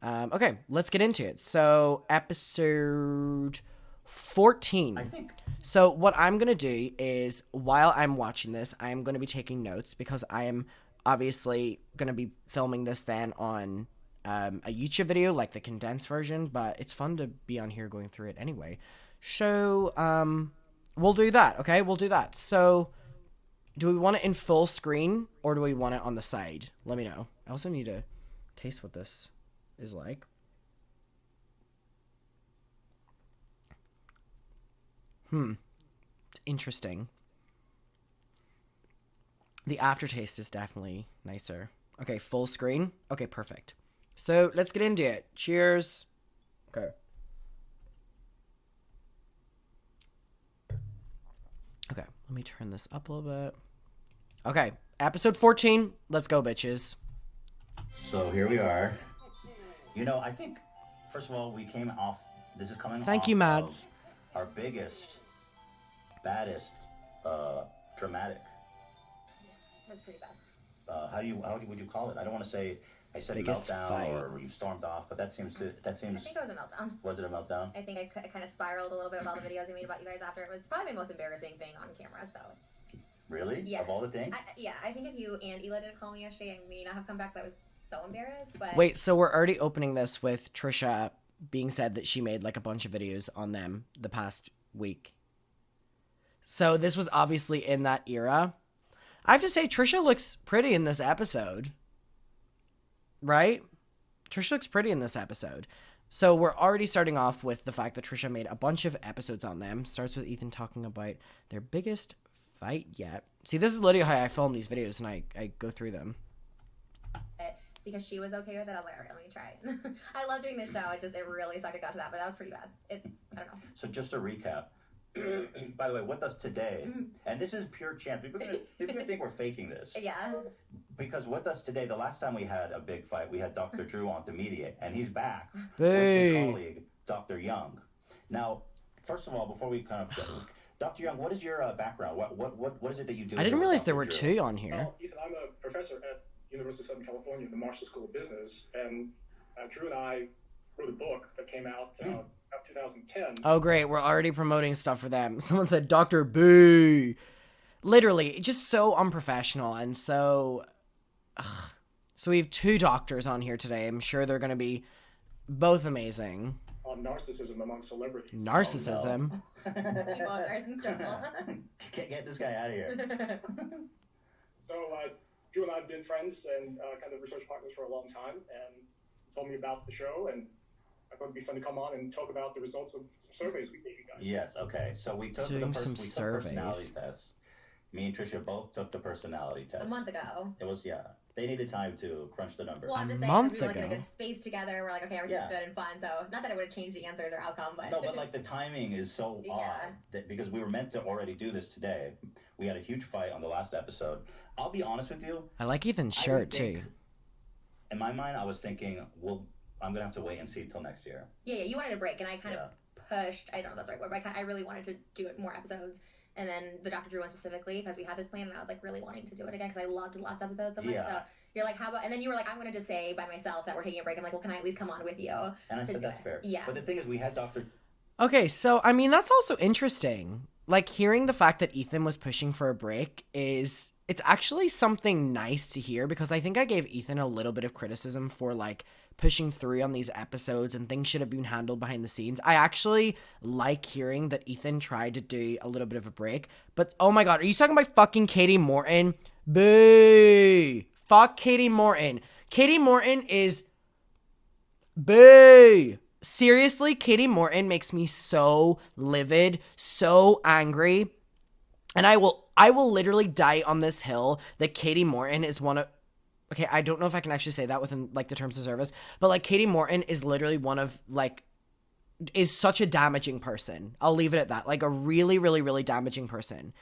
Okay, let's get into it. So, episode 14. I think. So, what I'm going to do is, while I'm watching this, I'm going to be taking notes because I am obviously going to be filming this then on a YouTube video, like the condensed version, but it's fun to be on here going through it anyway. So, we'll do that, okay? We'll do that. So, do we want it in full screen or do we want it on the side? Let me know. I also need to taste what this is like. Interesting. The aftertaste is definitely nicer. Okay, full screen. Okay, perfect. So let's get into it. Cheers. Okay. Okay, let me turn this up a little bit. Okay, episode 14. Let's go, bitches. So here we are. I think, first of all, we came off. This is coming Thank off you, Mads. of our biggest, baddest, dramatic. That was pretty bad. Would you call it? I don't want to say I said Biggest meltdown fight. or you stormed off, but that seems. I think it was a meltdown. Was it a meltdown? I think I kind of spiraled a little bit with all the videos I made about you guys after. It was probably my most embarrassing thing on camera, so it's... Really? Yeah. Of all the things? I think if you and Ela didn't call me yesterday, I may not have come back because I was so embarrassed, but... Wait, so we're already opening this with Trisha being said that she made like a bunch of videos on them the past week. So this was obviously in that era. I have to say, Trisha looks pretty in this episode. Right? Trisha looks pretty in this episode. So we're already starting off with the fact that Trisha made a bunch of episodes on them. Starts with Ethan talking about their biggest fight yet. See, this is literally how I film these videos, and I go through them. Because she was okay with it, I was like, all right, let me try it. I love doing this show. It really sucked it got to that, but that was pretty bad. I don't know. So just to recap. By the way, with us today, and this is pure chance. People are gonna think we're faking this. Yeah. Because with us today, the last time we had a big fight, we had Dr. Drew on to mediate, and he's back with his colleague, Dr. Young. Now, first of all, before we kind of go, Dr. Young, what is your background? What is it that you do? I didn't realize there were Drew? two on here. Well, Ethan, I'm a professor at University of Southern California, the Marshall School of Business, and Drew and I wrote a book that came out about 2010. Oh, great. We're already promoting stuff for them. Someone said Dr. B. Literally, just so unprofessional and so... So we have two doctors on here today. I'm sure they're going to be both amazing. On narcissism among celebrities. Narcissism? You all are in trouble. Can't get this guy out of here. So Drew and I have been friends and kind of research partners for a long time, and he told me about the show, and I thought it'd be fun to come on and talk about the results of some surveys we gave you guys. Yes, okay. So we took Doing some we took surveys. personality tests. Me and Trisha both took the personality test. A month ago. It was, yeah. They needed time to crunch the numbers. Well, I'm just A saying, month we were like in a ago. good space together. We're like, okay, everything's Yeah. good and fun. So, not that it would have changed the answers or outcome, but... No, but like the timing is so Yeah. odd that because we were meant to already do this today. We had a huge fight on the last episode. I'll be honest with you. I like Ethan's I would shirt, think- too. In my mind, I was thinking, well, I'm gonna have to wait and see till next year. Yeah, you wanted a break, and I kind of pushed. I don't know if that's the right word, but I really wanted to do it more episodes. And then the Dr. Drew one specifically, because we had this plan, and I was like really wanting to do it again because I loved the last episode so much. Yeah. So you're like, how about? And then you were like, I'm gonna just say by myself that we're taking a break. I'm like, well, can I at least come on with you? And I to said do that's it? fair. Yeah. But the thing is, we had Dr. Okay, so, I mean, that's also interesting. Like, hearing the fact that Ethan was pushing for a break is... It's actually something nice to hear because I think I gave Ethan a little bit of criticism for, like, pushing through on these episodes and things should have been handled behind the scenes. I actually like hearing that Ethan tried to do a little bit of a break. But, oh my god, are you talking about fucking Katie Morton? Boo! Fuck Katie Morton. Katie Morton is... Boo! Seriously, Katie Morton makes me so livid, so angry. And I will literally die on this hill that Katie Morton is one of... Okay, I don't know if I can actually say that within, like, the terms of service. But, like, Katie Morton is literally one of, like... Is such a damaging person. I'll leave it at that. Like, a really, really, really damaging person.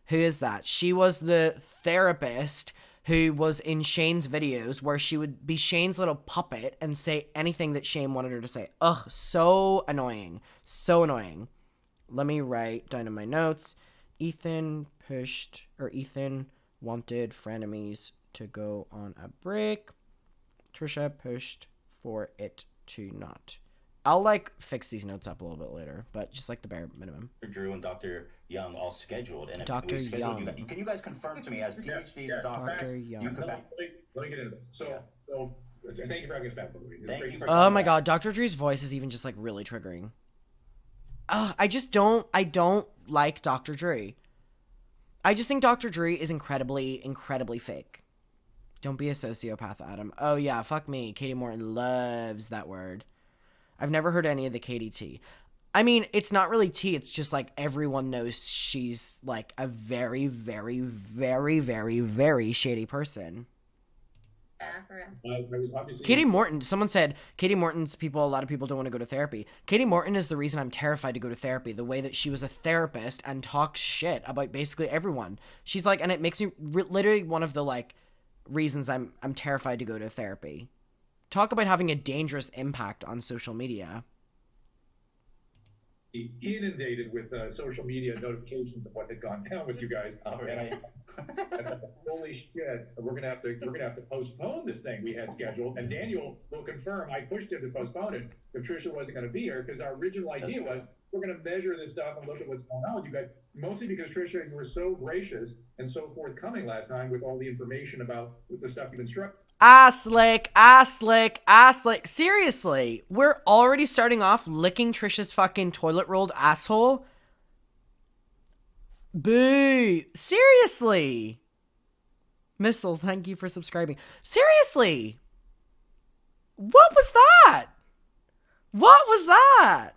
Who is that? She was the therapist who was in Shane's videos where she would be Shane's little puppet and say anything that Shane wanted her to say. Ugh, so annoying. So annoying. Let me write down in my notes. Ethan wanted Frenemies to go on a break. Trisha pushed for it to not. I'll like fix these notes up a little bit later, but just like the bare minimum. Drew and Dr. Young all scheduled, and Dr. we scheduled Young. can you guys confirm to me as PhDs and doctors? Dr. Young. You could Let me get into this. So thank you for having us back. Thank you for Oh my god, Dr. Drew's voice is even just like really triggering. I don't like Dr. Drew. I just think Dr. Drew is incredibly fake. Don't be a sociopath, Adam. Oh yeah, fuck me. Katie Morton loves that word. I've never heard any of the Katie tea. I mean, it's not really tea. It's just like everyone knows she's like a very, very, very, very, very shady person. Yeah, for real. Katie Morton, someone said Katie Morton's people, a lot of people don't want to go to therapy. Katie Morton is the reason I'm terrified to go to therapy. The way that she was a therapist and talks shit about basically everyone. She's like, and it makes me literally one of the like reasons I'm terrified to go to therapy. Talk about having a dangerous impact on social media. Inundated with social media notifications of what had gone down with you guys. Oh, really? Holy shit! We're gonna have to postpone this thing we had scheduled. And Daniel will confirm. I pushed him to postpone it if Trisha wasn't going to be here because our original idea was we're going to measure this stuff and look at what's going on with you guys. Mostly because Trisha, you were so gracious and so forthcoming last time with all the information about the stuff you've instructed. Ass lick. Seriously, we're already starting off licking Trisha's fucking toilet rolled asshole. Boo. Seriously. Missile, thank you for subscribing. Seriously. What was that? What was that?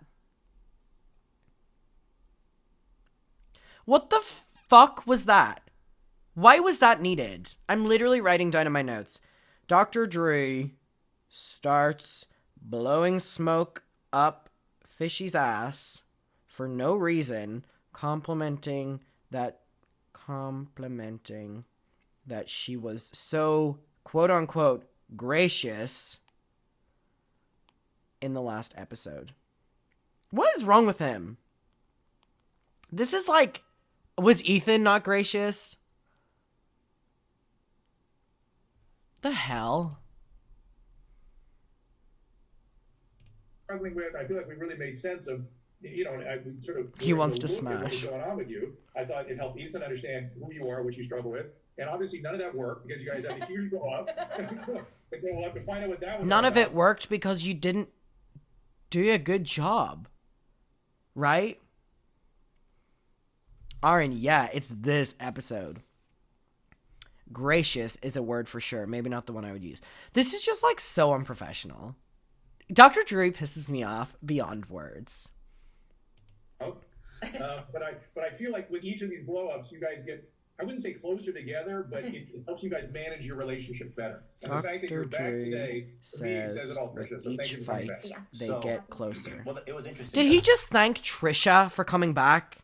What the fuck was that? Why was that needed? I'm literally writing down in my notes. Dr. Drew starts blowing smoke up Fishy's ass for no reason, complimenting that she was so quote unquote gracious in the last episode. What is wrong with him? This is like, was Ethan not gracious? The hell? Struggling with, I feel like we really made sense of, we sort of. He wants to What smash. was going on with you? I thought it helped Ethan understand who you are, what you struggle with, and obviously none of that worked because you guys had a huge blow up. We'll have to find out what that was. None of it worked because you didn't do a good job, right? Aaron, yeah, it's this episode. Gracious is a word for sure. Maybe not the one I would use. This is just like so unprofessional. Dr. Drew pisses me off beyond words. Oh. But I feel like with each of these blow-ups, you guys get, I wouldn't say closer together, but it helps you guys manage your relationship better. And the fact that you're back today, to me, says it all, Trisha. So thank you for coming back. They get closer. Well, it was interesting. Did he just thank Trisha for coming back?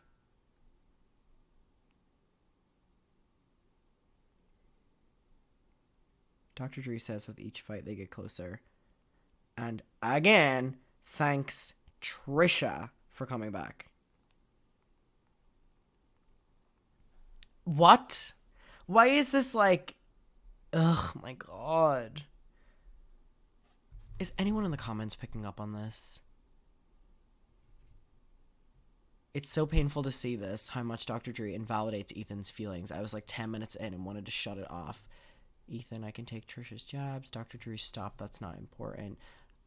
Dr. Drew says with each fight they get closer. And again, thanks Trisha for coming back. What? Why is this like... Ugh, my god. Is anyone in the comments picking up on this? It's so painful to see this, how much Dr. Drew invalidates Ethan's feelings. I was like 10 minutes in and wanted to shut it off. Ethan, I can take Trisha's jabs. Dr. Drew, stop. That's not important.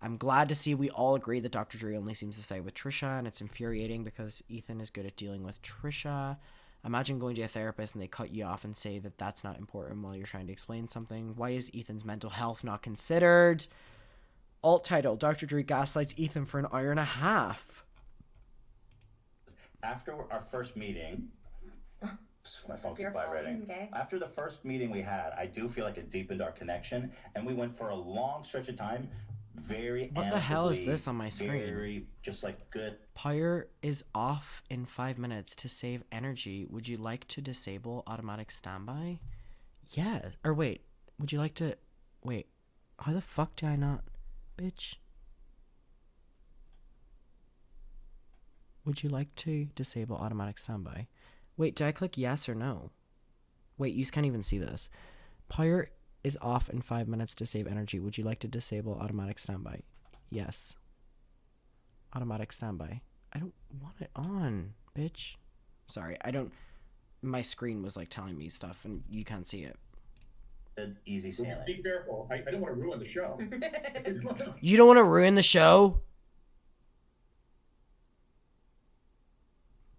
I'm glad to see we all agree that Dr. Drew only seems to side with Trisha, and it's infuriating because Ethan is good at dealing with Trisha. Imagine going to a therapist and they cut you off and say that that's not important while you're trying to explain something. Why is Ethan's mental health not considered? Alt title, Dr. Drew gaslights Ethan for an hour and a half. After our first meeting... My phone keeps vibrating. Okay. After the first meeting we had, I do feel like it deepened our connection, and we went for a long stretch of time. What the hell is this on my screen? Very, just like good. Power is off in 5 minutes to save energy. Would you like to disable automatic standby? Yeah. Or wait. Would you like to... Wait. How the fuck do I not... Bitch. Would you like to disable automatic standby? Wait, did I click yes or no? Wait, you can't even see this. Power is off in 5 minutes to save energy. Would you like to disable automatic standby? Yes. Automatic standby. I don't want it on, bitch. Sorry, I don't... My screen was, like, telling me stuff, and you can't see it. Easy sailing. Be careful. I don't want to ruin the show. You don't want to ruin the show?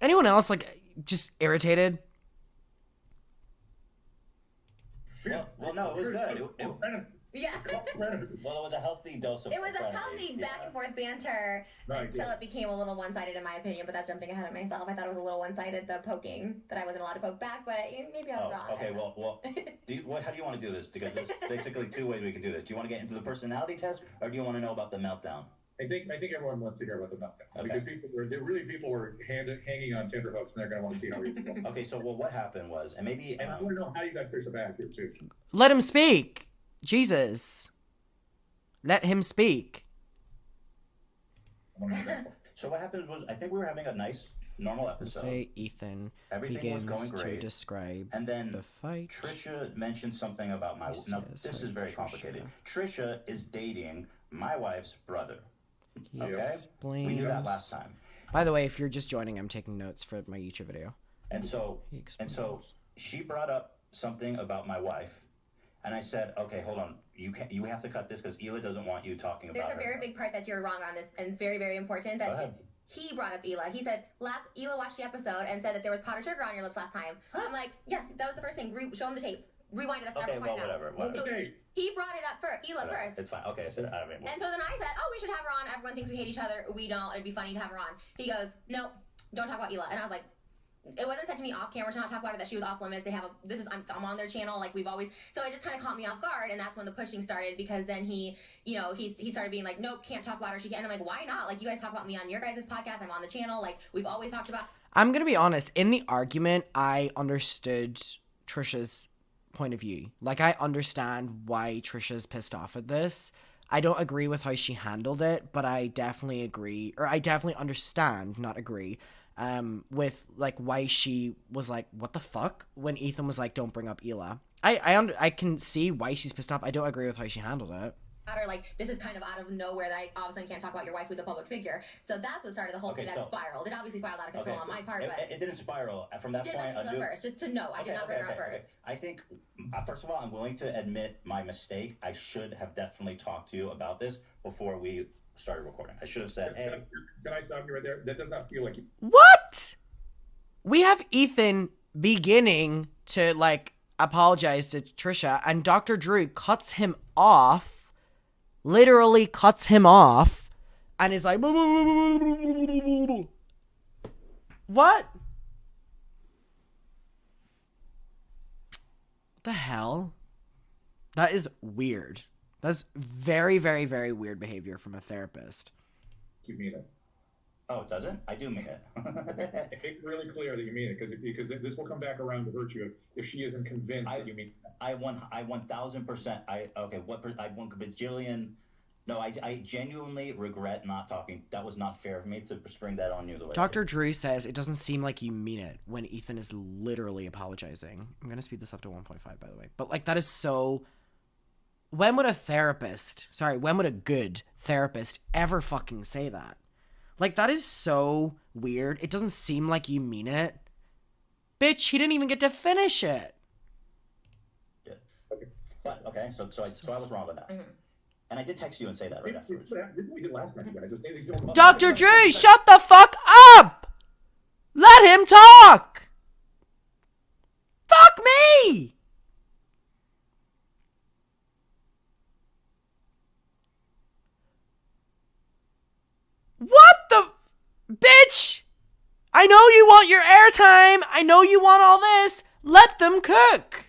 Anyone else, like, just irritated? Well, no, it was good. Yeah. Well, it was a healthy dose of. It was a healthy back and forth banter until it became a little one-sided, in my opinion. But that's jumping ahead of myself. I thought it was a little one-sided, the poking, that I wasn't allowed to poke back. But maybe I was wrong. Okay, well, how do you want to do this? Because there's basically two ways we can do this. Do you want to get into the personality test, or do you want to know about the meltdown? I think everyone wants to hear about the meltdown because people were hanging on tenterhooks, and they're going to want to see how we go. Okay, so what happened was, and maybe I want to know how you got Trisha back here too. Let him speak. Jesus. Let him speak. So what happened was, I think we were having a nice, normal episode. Say Ethan Everything was begins going great. to describe And then the fight. Trisha mentioned something about my. Now, this is very complicated. Trisha is dating my wife's brother. Okay, we knew that last time. By the way, if you're just joining, I'm taking notes for my YouTube video. And so she brought up something about my wife, and I said, "Okay, hold on. You have to cut this because Hila doesn't want you talking about her." There's a very big part that you're wrong on this, and very, very important that he brought up Hila. He said Hila watched the episode and said that there was powdered sugar on your lips last time. I'm like, yeah, that was the first thing. Show him the tape. Rewind it. That's okay, well, whatever. whatever. So he brought it up Hila first. It's fine. Okay, so I mean, and so then I said, oh, we should have her on. Everyone thinks we hate each other. We don't. It'd be funny to have her on. He goes, no, don't talk about Hila. And I was like, it wasn't said to me off camera to not talk about it, that she was off limits. They have I'm on their channel, like we've always. So it just kind of caught me off guard, and that's when the pushing started, because then he started being like, nope, can't talk about her. She can't. And I'm like, why not? Like, you guys talk about me on your guys' podcast. I'm on the channel. Like, we've always talked about. I'm gonna be honest. In the argument, I understood Trisha's point of view. Like, I understand why Trisha's pissed off at this. I don't agree with how she handled it, but I definitely agree, or I definitely understand, not agree, with like why she was like, what the fuck, when Ethan was like, don't bring up Hila. I can see why she's pissed off. I don't agree with how she handled it. Or like, this is kind of out of nowhere that I all of a sudden can't talk about your wife who's a public figure. So that's what started the whole thing that spiraled. It obviously spiraled out of control on my part, but it didn't spiral from that point. I did first, just to know. I did not bring her up first. I think, first of all, I'm willing to admit my mistake. I should have definitely talked to you about this before we started recording. I should have said, hey. Can I stop you right there? That does not feel like you. What? We have Ethan beginning to like apologize to Trisha, and Dr. Drew cuts him off. Literally cuts him off and is like, what the hell? That is weird. That's very, very, very weird behavior from a therapist. You mean it? Oh, it doesn't? I do mean it. Make it really clear that you mean it, because this will come back around to hurt you if she isn't convinced that you mean it. I 1000%. I want bajillion. No, I genuinely regret not talking. That was not fair of me to spring that on you the way. Dr. Drew says it doesn't seem like you mean it when Ethan is literally apologizing. I'm gonna speed this up to 1.5, by the way. But like, that is so. When would a good therapist ever fucking say that? Like, that is so weird. It doesn't seem like you mean it. Bitch, he didn't even get to finish it. Yeah. Okay. But, okay, so I was wrong with that. Mm-hmm. And I did text you and say that right afterwards. This is what we did last night, you guys. Dr. Drew, shut the fuck up! Let him talk! Fuck me! What the... Bitch! I know you want your airtime. I know you want all this. Let them cook.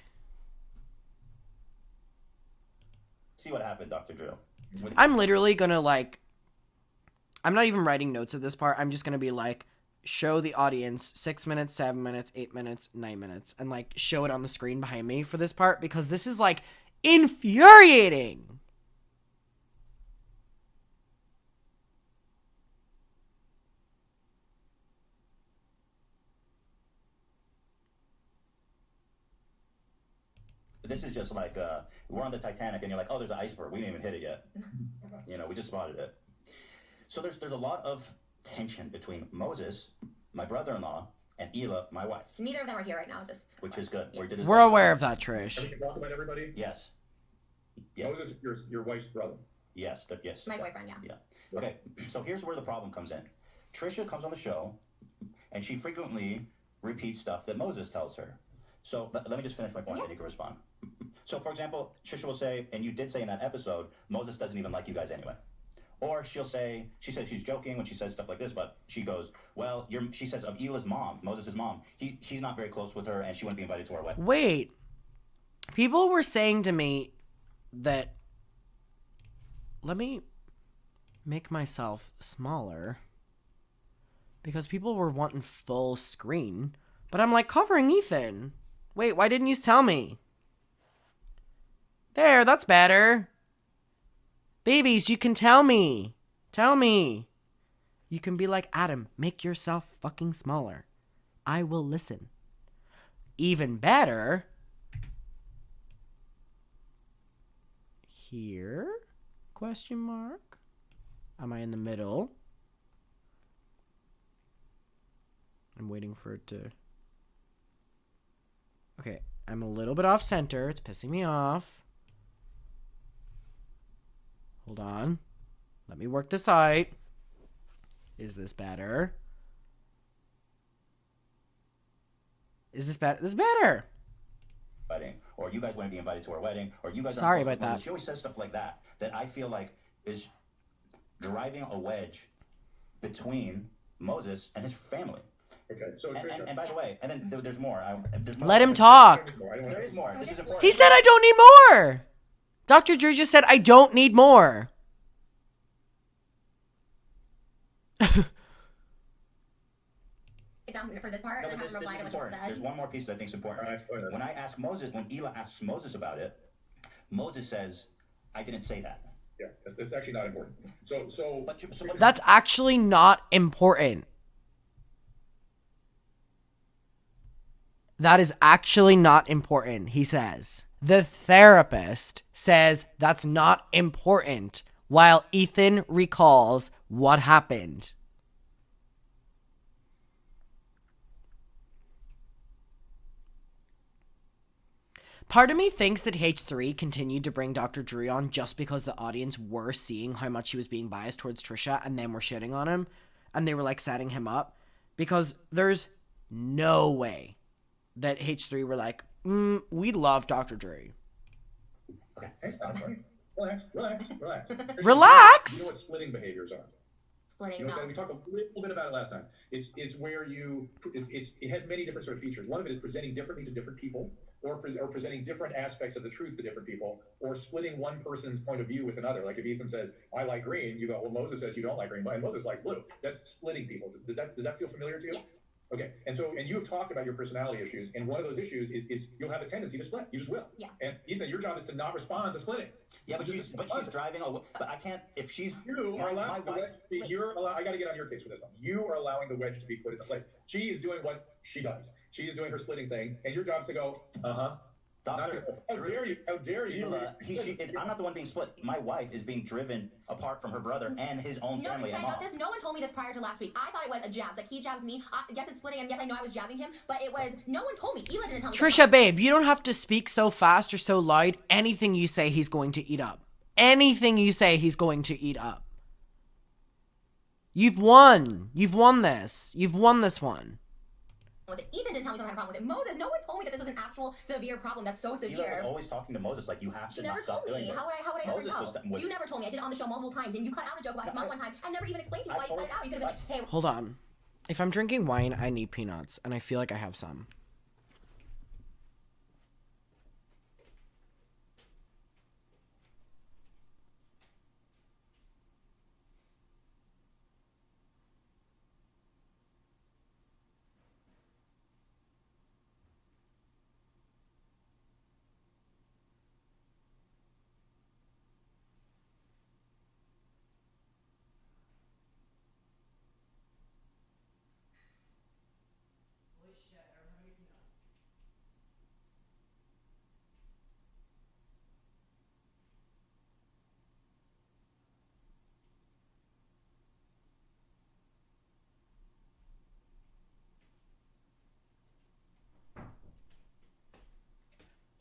See what happened, Dr. Drew. I'm literally gonna like... I'm not even writing notes at this part. I'm just gonna be like, show the audience 6 minutes, 7 minutes, 8 minutes, 9 minutes. And like, show it on the screen behind me for this part. Because this is like, infuriating. This is just like, we're on the Titanic and you're like, oh, there's an iceberg. We didn't even hit it yet. We just spotted it. So there's a lot of tension between Moses, my brother-in-law, and Hila, my wife. Neither of them are here right now, just which is good. Yeah. We're aware of that, Trish. We can talk about everybody. Yes. Moses, your wife's brother. Yes. Yes. my boyfriend, yeah. Yeah. Okay. So here's where the problem comes in. Trisha comes on the show, and she frequently repeats stuff that Moses tells her. So let me just finish my point, and you can respond. So, for example, Trisha will say, and you did say in that episode, Moses doesn't even like you guys anyway. Or she says she's joking when she says stuff like this, but she goes, well, she says of Hila's mom, Moses' mom, he's not very close with her, and she wouldn't be invited to our wedding. Wait. People were saying to me that, let me make myself smaller, because people were wanting full screen, but I'm like, covering Ethan. Wait, why didn't you tell me? There, that's better. Babies, you can tell me. Tell me. You can be like, Adam, make yourself fucking smaller. I will listen. Even better. Here? Question mark. Am I in the middle? I'm waiting for it to... Okay, I'm a little bit off center. It's pissing me off. Hold on. Let me work this out. Is this better? Is this better? This is better. Wedding, or you guys want to be invited to our wedding, or you guys. Sorry about that. She always says stuff like that I feel like is driving a wedge between Moses and his family. Okay, so Trisha, And by the way, and then there's more. There's more. Let him talk. There is more. This is important. He said I don't need more. Dr. Drew just said I don't need more. Down for this part, No, and but have him reply to what she important. said. There's one more piece that I think is important. All right, go ahead. When Hila asks Moses about it, Moses says, "I didn't say that." yeah, that's actually not important. So But That's actually not important. That is actually not important, he says. The therapist says that's not important, while Ethan recalls what happened. Part of me thinks that H3 continued to bring Dr. Drew on just because the audience were seeing how much he was being biased towards Trisha, and then were shitting on him, and they were like setting him up, because there's no way that H3 were like, we love Dr. Drew. okay, hey, stop, right? Relax. Relax? You know what splitting behaviors are? Splitting, You know, no. we talked a little bit about it last time. It's where it has many different sort of features. One of it is presenting differently to different people, or presenting different aspects of the truth to different people, or splitting one person's point of view with another. Like if Ethan says, I like green, you go, well, Moses says you don't like green, and Moses likes blue. That's splitting people. Does that feel familiar to you? Yes. Okay, and you have talked about your personality issues, and one of those issues is you'll have a tendency to split. You just will. Yeah. And Ethan, your job is to not respond to splitting. yeah, but she's driving. But I can't. If she's You are my allowing the wife. wedge. I got to get on your case for this one. You are allowing the wedge to be put into place. She is doing what she does. She is doing her splitting thing, and your job is to go, Doctor, how dare you? How dare you? Hila, I'm not the one being split. My wife is being driven apart from her brother and his own No, family because and I know mom. this. No one told me this prior to last week. I thought it was a jab. Like he jabs me. Yes, it's splitting, and yes, I know I was jabbing him, but it was no one told me. Hila didn't tell me. Trisha, babe, you don't have to speak so fast or so loud. Anything you say, he's going to eat up. Anything you say, he's going to eat up. You've won. You've won this. You've won this one. With it. Ethan didn't tell me someone had a problem with it. Moses, no one told me that this was an actual severe problem that's so Hila severe. was always talking to Moses like you have She to never not stop told me. doing it. How would I Moses ever was know? You never told me. I did it on the show multiple times, and you cut out a joke about his mom one time and never even explained to me why you cut it out. You could have been like, hey. Hold on. If I'm drinking wine, I need peanuts, and I feel like I have some.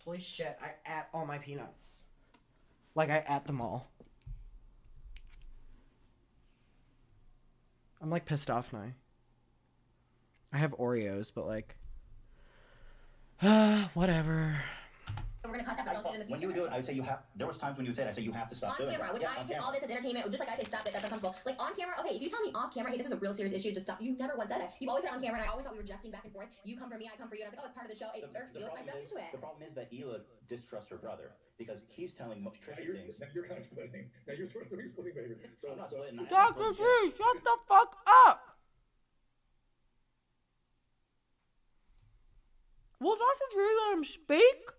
Holy shit, I ate all my peanuts. Like, I ate them all. I'm, like, pissed off now. I have Oreos, but, like... whatever. We're gonna cut that, but don't do it in the future. When you would do it, I would say you have. There was times when you would say it, I say you have to stop on doing camera, it. which I take all this as entertainment. Just like I say, stop it. That's uncomfortable. Like on camera, okay. If you tell me off camera, hey, this is a real serious issue, just stop. You never once said it. You've always said it on camera, and I always thought we were jesting back and forth. You come for me, I come for you, and I was like, oh, it's part of the show. It irks you. I'm not into it. The problem is that Hila distrusts her brother because he's telling Trisha things. Now you're kind of splitting. Now you're sort of splitting, baby. So I'm not splitting. Dr. G, shut the fuck up! Will Dr. G let him speak?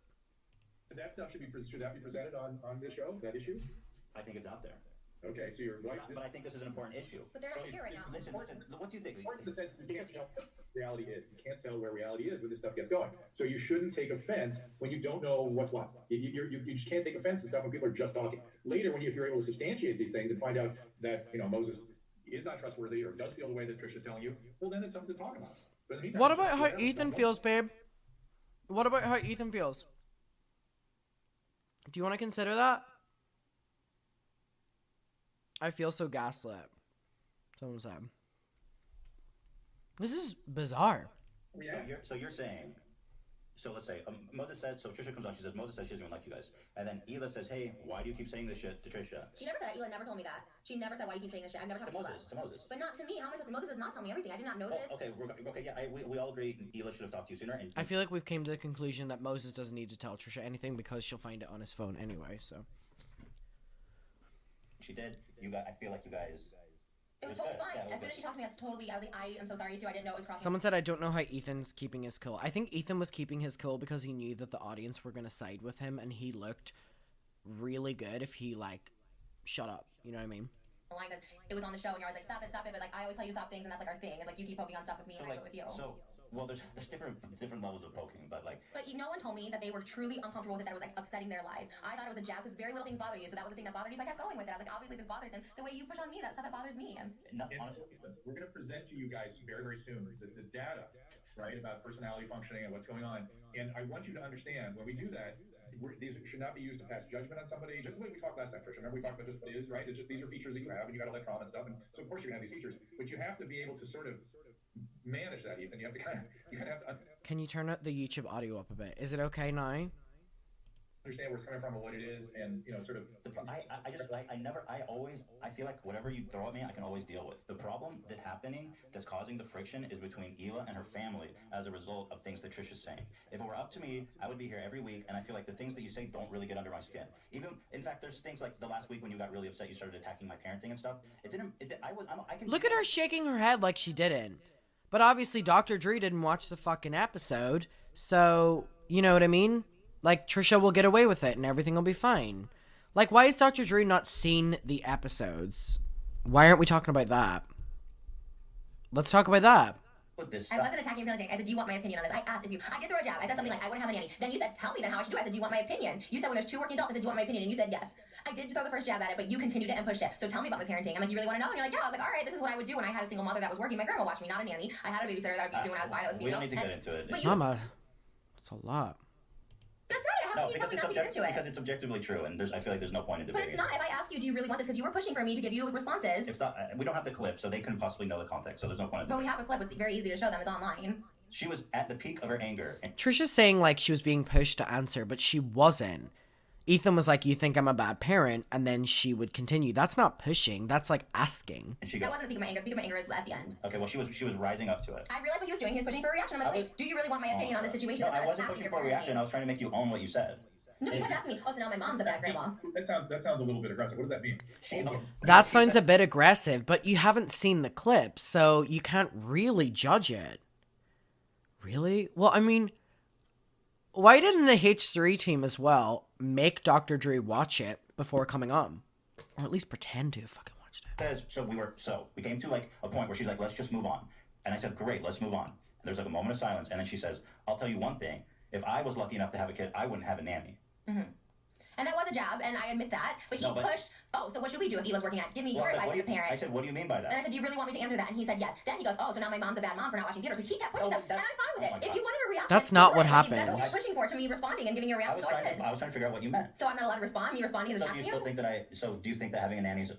that stuff should that be presented on this show? That issue? I think it's out there. Okay, so your wife. But I think this is an important issue. But they're not here right now. Listen. What do you think? Important in the sense that you can't tell what reality is. You can't tell where reality is when this stuff gets going. So you shouldn't take offense when you don't know what's what. You just can't take offense to stuff when people are just talking. Later, if you're able to substantiate these things and find out that Moses is not trustworthy or does feel the way that Trisha's telling you, well, then it's something to talk about. But in the meantime, what about how Ethan feels, babe? What about how Ethan feels? Do you want to consider that? I feel so gaslit. Someone said. This is bizarre. Yeah. So you're saying, so let's say Moses said, so Trisha comes on, she says, Moses says she doesn't even like you guys. And then Hila says, hey, why do you keep saying this shit to Trisha? She never said that. Hila never told me that. She never said, why do you keep saying this shit? I've never talked to Hila. To Moses. But not to me. How am I supposed to? Moses does not tell me everything. I did not know this. Okay, yeah, we all agree Hila should have talked to you sooner. And I feel like we've came to the conclusion that Moses doesn't need to tell Trisha anything because she'll find it on his phone anyway, so. she did. I feel like you guys. It was totally fine. As soon as she talked to me, I was like, I am so sorry too. I didn't know it was crossing. Someone said, I don't know how Ethan's keeping his cool. I think Ethan was keeping his cool because he knew that the audience were going to side with him, and he looked really good if he, like, shut up. You know what I mean? Line because it was on the show, and you're always like, stop it. But like, I always tell you to stop things, and that's like our thing. It's like you keep poking on stuff with me, and I do it with you. Well, there's different levels of poking, but like. But no one told me that they were truly uncomfortable with it, that it was like upsetting their lives. I thought it was a jab because very little things bother you, so that was the thing that bothered you. So I kept going with it. I was like, obviously this bothers him. The way you push on me, that stuff that bothers me. We're going to present to you guys very, very soon the data, right, about personality functioning and what's going on. And I want you to understand when we do that, these should not be used to pass judgment on somebody. Just the way we talked last time, Trisha. Remember we talked about just what is, right? It's just these are features that you have, and you got to let trauma and stuff. And so of course you're gonna have these features, but you have to be able to sort of manage that, Ethan. You kind of have to. Can you turn the YouTube audio up a bit? Is it okay now? Understand where it's coming from and what it is, and sort of. I feel like whatever you throw at me, I can always deal with. The problem that's causing the friction is between Hila and her family as a result of things that Trisha's saying. If it were up to me, I would be here every week, and I feel like the things that you say don't really get under my skin. In fact, there's things like the last week when you got really upset, you started attacking my parenting and stuff. I can look at her shaking her head like she didn't. But obviously, Dr. Dre didn't watch the fucking episode, so you know what I mean. Like, Trisha will get away with it and everything will be fine. Like, why has Dr. Dre not seen the episodes? Why aren't we talking about that? Let's talk about that. I wasn't attacking your feelings. I said, do you want my opinion on this? I asked if you... I did throw a jab. I said something like, I wouldn't have a nanny. Then you said, tell me then how I should do it. I said, do you want my opinion? You said, when there's 2 working adults, I said, do you want my opinion? And you said, yes. I did throw the first jab at it, but you continued it and pushed it. So tell me about my parenting. I'm like, you really want to know? And you're like, yeah. I was like, all right, this is what I would do when I had a single mother that was working. My grandma watched me, not a nanny. I had a babysitter that would be doing when I was 5. I was we don't need to get into it. Mama, it's a lot. That's right. I haven't not to get into it. Because it's objectively true, and I feel like there's no point in debating. But it's not. If I ask you, do you really want this? Because you were pushing for me to give you responses. If not, we don't have the clip, so they couldn't possibly know the context. So there's no point in debating. But we have a clip. It's very easy to show them. It's online. She was at the peak of her anger. Trisha's saying like she was being pushed to answer, but she wasn't. Ethan was like, you think I'm a bad parent? And then she would continue. That's not pushing. That's like asking. And that wasn't the peak of my anger. The peak of my anger is at the end. Okay, well, she was rising up to it. I realized what he was doing. He was pushing for a reaction. I'm like, do you really want my opinion on this situation? No, I wasn't pushing for a reaction. I was trying to make you own what you said. No, you kept asking me, oh, so now my mom's a bad grandma. That sounds a little bit aggressive. What does that mean? That sounds a bit aggressive, but you haven't seen the clip, so you can't really judge it. Really? Well, I mean, why didn't the H3 team as well make Dr. Dre watch it before coming on? Or at least pretend to have fucking watched it. So we came to like a point where she's like, let's just move on. And I said, great, let's move on. And there's like a moment of silence, and then she says, I'll tell you one thing. If I was lucky enough to have a kid, I wouldn't have a nanny. Mm-hmm. And that was a jab, and I admit that. But he pushed, oh, so what should we do if Hila's working out? Give me your advice as a parent. I said, what do you mean by that? And I said, do you really want me to answer that? And he said, yes. Then he goes, oh, so now my mom's a bad mom for not watching theater. So he kept pushing stuff, and I'm fine with it. If you wanted a reaction, that's not what happened. That's what he's pushing for, to me responding and giving you a reaction. I was trying to figure out what you meant. So I'm not allowed to respond? Me responding is attacking you? So do you think that having a nanny is...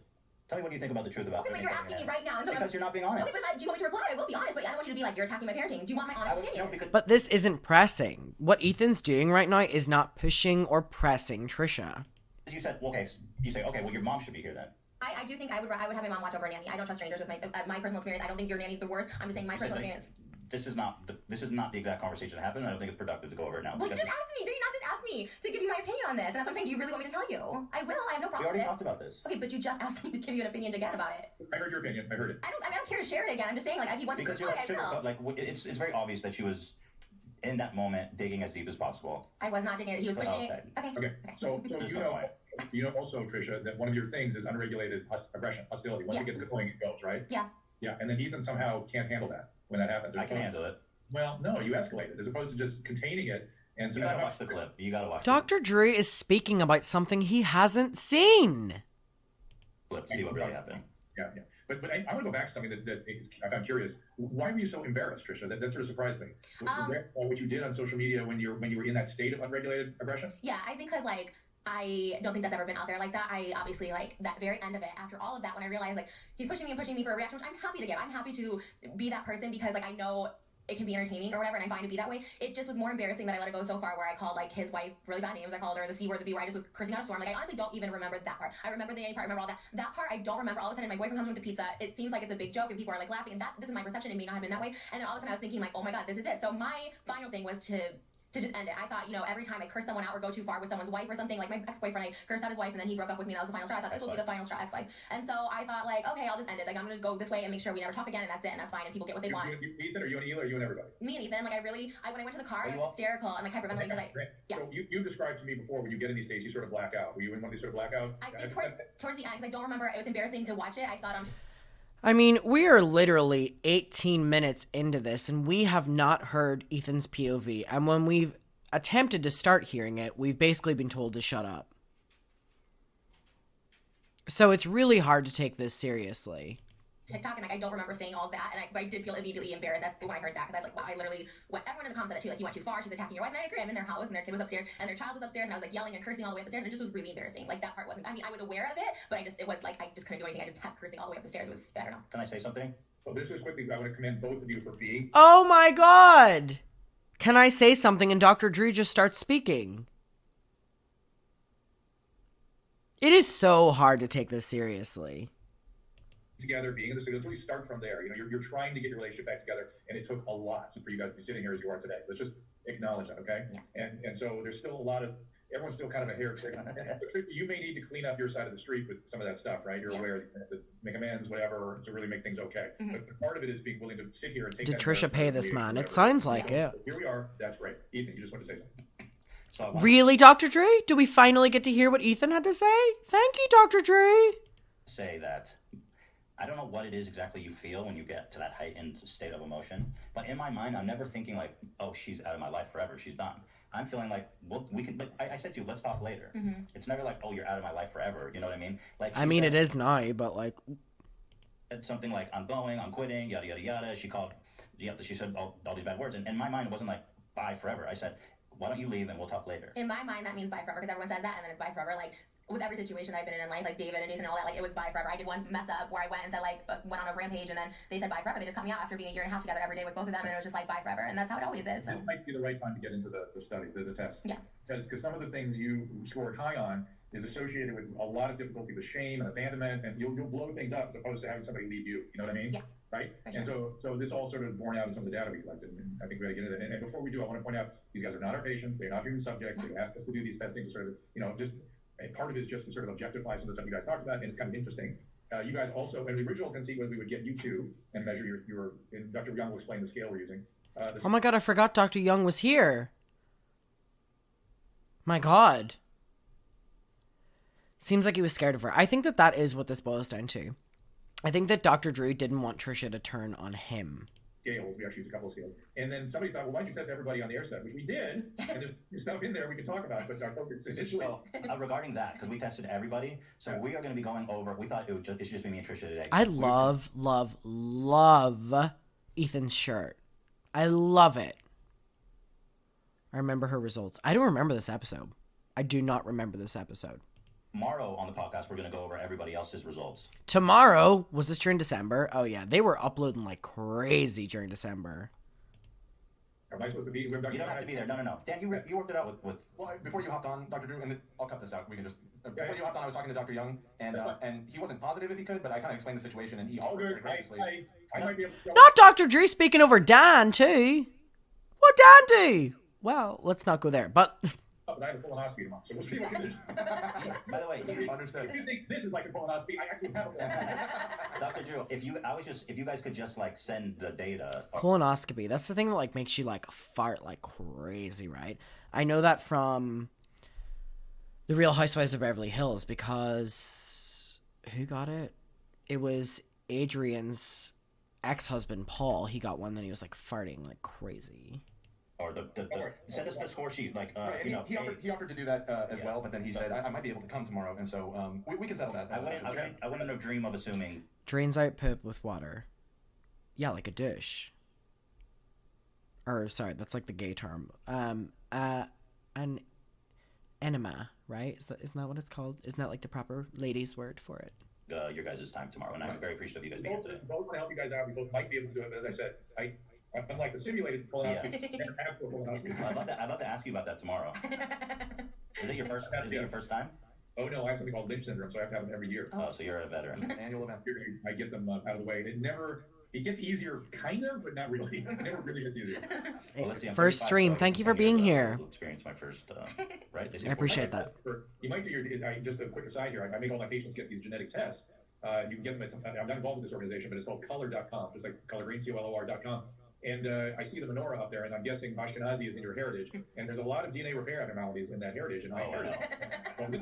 Tell me what you think about the truth about okay, but you're asking me right now. And so because you're not being honest. Okay, but do you want me to reply? I will be honest, but I don't want you to be like, you're attacking my parenting. Do you want my honest opinion? No, but this isn't pressing. What Ethan's doing right now is not pushing or pressing Trisha. You said, okay, you say, okay, well, your mom should be here then. I do think I would have my mom watch over a nanny. I don't trust strangers with my personal experience. I don't think your nanny's the worst. I'm just saying my personal experience. This is not the exact conversation that happened. I don't think it's productive to go over it now. Well, you just asked me. Did you not just ask me to give you my opinion on this? And that's what I'm saying. Do you really want me to tell you? I will. I have no problem. We already talked about this. Okay, but you just asked me to give you an opinion again about it. I heard your opinion. I heard it. I don't care to share it again. I'm just saying, like, if you want to reply, I will. Like, it's very obvious that she was in that moment digging as deep as possible. I was not digging it. He was pushing it. Okay. So you know also, Trisha, that one of your things is unregulated aggression, hostility. Once it gets going, it goes, right? Yeah. Yeah, and then Ethan somehow can't handle that when that happens. I can handle it. Well, no, you escalate it as opposed to just containing it. And so you gotta watch the clip. You gotta watch. Dr. Drew is speaking about something he hasn't seen. Let's see what really happened. Yeah. But I want to go back to something that I found curious. Why were you so embarrassed, Trisha? That sort of surprised me. What you did on social media when you were in that state of unregulated aggression? Yeah, I think because I don't think that's ever been out there like that. I obviously, that very end of it, after all of that, when I realized, he's pushing me for a reaction, which I'm happy to give. I'm happy to be that person because, I know it can be entertaining or whatever, and I'm fine to be that way. It just was more embarrassing that I let it go so far where I called, his wife really bad names. I called her the C word, the B word. I just was cursing out a storm. I honestly don't even remember that part. I remember the nanny part, I remember all that. That part, I don't remember. All of a sudden, my boyfriend comes with the pizza. It seems like it's a big joke, and people are, laughing, and this is my perception. It may not have been that way. And then all of a sudden, I was thinking, oh my God, this is it. So my final thing was to just end it. I thought, every time I curse someone out or go too far with someone's wife or something, like my ex-boyfriend, I cursed out his wife and then he broke up with me and that was the final straw. I thought this will be the final straw, ex-wife. And so I thought, okay, I'll just end it. I'm gonna just go this way and make sure we never talk again and that's it and that's fine and people get what they want. Ethan, are you and Hila, or you and everybody? Me and Ethan, when I went into the car, I was hysterical and hyperventilating because yeah. So you described to me before when you get in these states, you sort of black out. Were you in one of these sort of blackout? I think towards the end, because I don't remember. It was embarrassing to watch it. I saw it on. I mean, we are literally 18 minutes into this and we have not heard Ethan's POV. And when we've attempted to start hearing it, we've basically been told to shut up. So it's really hard to take this seriously. TikTok and I don't remember saying all that, and I did feel immediately embarrassed when I heard that because I was like, wow, I literally everyone in the comments said that too, he went too far, she's attacking your wife, and I agree. I'm in their house and their kid was upstairs and their child was upstairs and I was yelling and cursing all the way up the stairs and it just was really embarrassing. That part wasn't. I mean, I was aware of it, but I just couldn't do anything. I just kept cursing all the way up the stairs. It was I don't know. Can I say something? Well, this is quickly. I want to commend both of you for being. Oh my God! Can I say something? And Dr. Drew just starts speaking. It is so hard to take this seriously. Together, being in the studio, let's really start from there. You're trying to get your relationship back together, and it took a lot for you guys to be sitting here as you are today. Let's just acknowledge that, okay? Yeah. And so there's still a lot of, everyone's still kind of a hair trick. You may need to clean up your side of the street with some of that stuff, right? You're aware that you have to make amends, whatever, to really make things okay. Mm-hmm. But part of it is being willing to sit here and take. Did Trisha pay this man? It sounds like it. Here we are. That's great. Ethan, you just want to say something. Really, Dr. Dre? Do we finally get to hear what Ethan had to say? Thank you, Dr. Dre. Say that I don't know what it is exactly you feel when you get to that heightened state of emotion, but in my mind, I'm never thinking oh, she's out of my life forever. She's done. I'm feeling we can. I said to you, let's talk later. Mm-hmm. It's never oh, you're out of my life forever. You know what I mean? It is now, but something I'm going, I'm quitting, yada yada yada. She said all these bad words, and in my mind, it wasn't bye forever. I said, why don't you leave and we'll talk later? In my mind, that means bye forever because everyone says that, and then it's bye forever. With every situation I've been in life, David and Jason and all that, it was bye forever. I did one mess up where I went and said, went on a rampage, and then they said bye forever. They just cut me out after being a year and a half together every day with both of them, and it was just bye forever. And that's how it always is. So. It might be the right time to get into the study, the test. Yeah. Because some of the things you scored high on is associated with a lot of difficulty with shame and abandonment, and you'll blow things up as opposed to having somebody leave you. You know what I mean? Yeah. Right? Sure. And so this all sort of borne out in some of the data we collected, and I think we got to get into that. And before we do, I want to point out these guys are not our patients. They're not human subjects. They asked us to do these testing to sort of, just and part of it is just to sort of objectify some of the stuff you guys talked about, and it's kind of interesting. You guys also, and the original conceit was we would get you two and measure your and Dr. Young will explain the scale we're using. Oh my God, I forgot Dr. Young was here. My God. Seems like he was scared of her. I think that is what this boils down to. I think that Dr. Drew didn't want Trisha to turn on him. scales. We actually used a couple of scales. And then somebody thought, well, why don't you test everybody on the air set? Which we did. And there's stuff in there we can talk about. But our focus initially. So regarding that, because we tested everybody, so we are going to be going over. We thought it should just be me and Trisha today. I love Ethan's shirt. I love it. I remember her results. I don't remember this episode. I do not remember this episode. Tomorrow on the podcast, we're going to go over everybody else's results. Tomorrow, was this during December? Oh yeah, they were uploading like crazy during December. Am I supposed to be? You don't have to be there. No. Dan, you worked it out with. Well, before you hopped on, Dr. Drew, and I'll cut this out. We can just. Before you hopped on, I was talking to Dr. Young, and he wasn't positive if he could, but I kind of explained the situation, and he Oh, good. I might be able to go. Not Dr. Drew speaking over Dan too. What Dan do? Well, let's not go there. But But I have a colonoscopy tomorrow, so we'll see what condition. By the way, understood. If you think this is like a colonoscopy, I actually have a colonoscopy. Dr. Drew, if you guys could just like send the data. colonoscopy, that's the thing that like makes you like fart like crazy, right? I know that from The Real Housewives of Beverly Hills, because who got it? It was Adrian's ex-husband Paul. He got one, then he was like farting like crazy. Or send us the score sheet, like Right, and he offered to do that as well, but then he said I might be able to come tomorrow, and so we can settle that. I wouldn't dream of assuming. Drains out poop with water. Yeah, like a dish. Or sorry, that's like the gay term. An enema, right? Isn't that what it's called? Isn't that like the proper ladies' word for it? Your guys' time tomorrow, and I'm very appreciative of you guys being here today. We both want to help you guys out. We both might be able to do it, but as I said, I'm like the simulated colonoscopy. Never have a colonoscopy. I'd love to ask you about that tomorrow. Is it your first? Is it your first time? Oh no, I have something called Lynch syndrome, so I have to have them every year. Oh, so you're a veteran. Annual event. I get them out of the way. It gets easier, kind of, but not really. It never really gets easier. Well, let's see, I'm First 35, stream. so Thank you for 10 years, being here. I'll experience my first, right? I appreciate that. You might do just a quick aside here. I make all my patients get these genetic tests. You can get them at I'm not involved with this organization, but it's called color.com, just like color green, color.com. And I see the menorah up there, and I'm guessing Ashkenazi is in your heritage. And there's a lot of DNA repair abnormalities in that heritage. And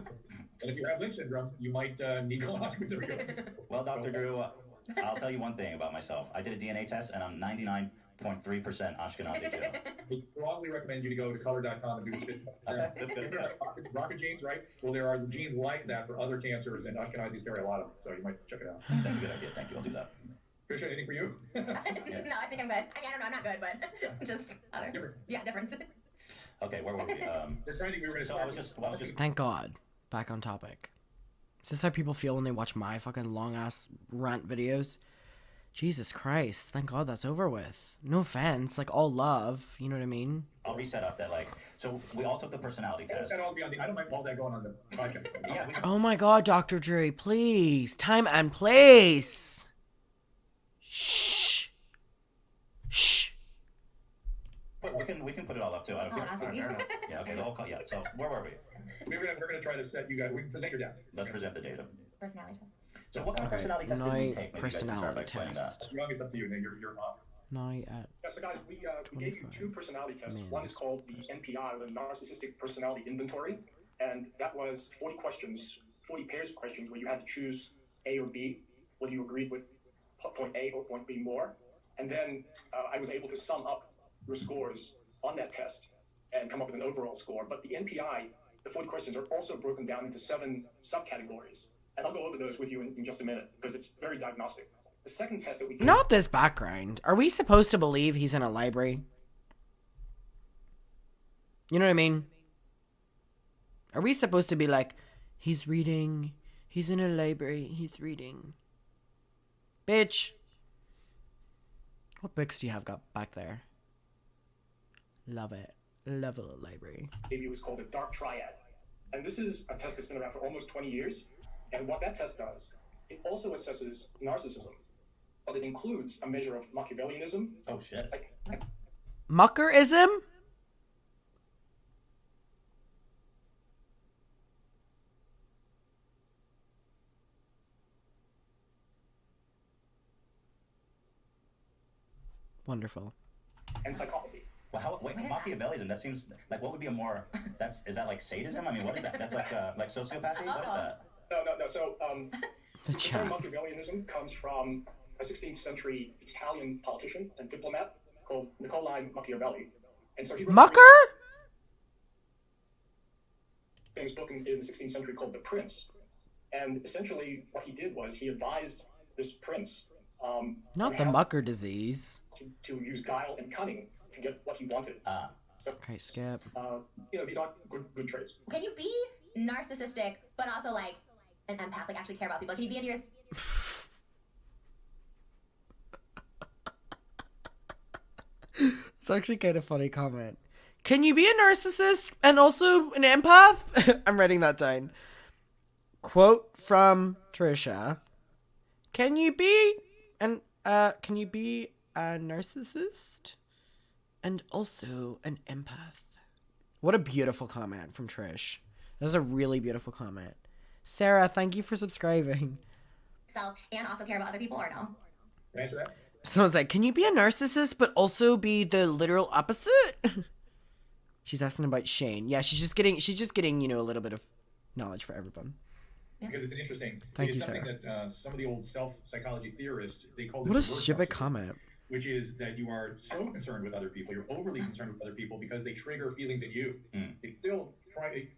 and if you have Lynch syndrome, you might need colonoscopies every year. Well, Dr. Drew, I'll tell you one thing about myself. I did a DNA test, and I'm 99.3% Ashkenazi Jew. We strongly recommend you to go to color.com and do the spit test. Okay, good. Rocket genes, right? Well, there are genes like that for other cancers, and Ashkenazis carry a lot of them, so you might check it out. That's a good idea. Thank you. I'll do that. Trisha, anything for you? No, I think I'm good. I don't know, I'm not good, but just other. Different. Yeah, different. Okay, where were we? We're trying to. We were going to So I was just. Thank God. Back on topic. Is this how people feel when they watch my fucking long ass rant videos? Jesus Christ. Thank God that's over with. No offense. Like, all love. You know what I mean? I'll reset up that, like, so we all took the personality test. I don't mind all that going on the podcast. Yeah, Oh my God, Dr. Drew, please. Time and place. Shh. Shh. but we can put it all up too. I don't Oh, care. that's what you- Yeah, okay, the whole call. Yeah. So where were we? We're gonna try to set you guys. We can present your data. Let's present the data. Personality test. So what kind of Okay, personality test did we night take? Maybe you guys can start by personality explaining that. test. Young, it's up to you. You're off. Night at Yeah, so guys, we gave you 2 personality tests. One is called the NPI, the Narcissistic Personality Inventory, and that was 40 questions, 40 pairs of questions where you had to choose A or B, whether you agreed with point A or point B more. And then I was able to sum up your scores on that test and come up with an overall score. But the NPI, the 40 questions, are also broken down into 7 subcategories. And I'll go over those with you in just a minute because it's very diagnostic. The second test that we gave, Not this background. Are we supposed to believe he's in a library? You know what I mean? Are we supposed to be like, he's reading, he's in a library, he's reading? Bitch. What books do you have got back there? Love it. Love a little library. maybe it was called a dark triad. And this is a test that's been around for almost 20 years. And what that test does, it also assesses narcissism, but it includes a measure of Machiavellianism. Oh shit. Muckerism? Wonderful. And psychopathy. Well, wait, Machiavellism. That seems like what would be a more. Is that like sadism? I mean, what is that? That's like sociopathy. What is that? No. So The the term chat. Machiavellianism comes from a 16th century Italian politician and diplomat called Nicolai Machiavelli. And so he wrote a Mucker? famous book in the 16th century called The Prince. And essentially what he did was he advised this prince Not the mucker disease. to use guile and cunning to get what he wanted. So, Okay, skip. these are good traits. Can you be narcissistic, but also like an empath, like actually care about people? Can you be into your... It's actually kind of funny comment. Can you be a narcissist and also an empath? I'm writing that down. Quote from Trisha. Can you be a narcissist and also an empath? What a beautiful comment from Trish. That was a really beautiful comment. Sarah, thank you for subscribing. self and also care about other people, or no? Can I answer that? Someone's like, can you be a narcissist but also be the literal opposite? She's asking about Shane. Yeah, she's just getting, a little bit of knowledge for everyone. Because it's an interesting. Thank it's you, something Sarah. that some of the old self-psychology theorists, they call it What a reverse stupid narcissism, comment. which is that you are so concerned with other people, you're overly concerned with other people because they trigger feelings in you. They still try.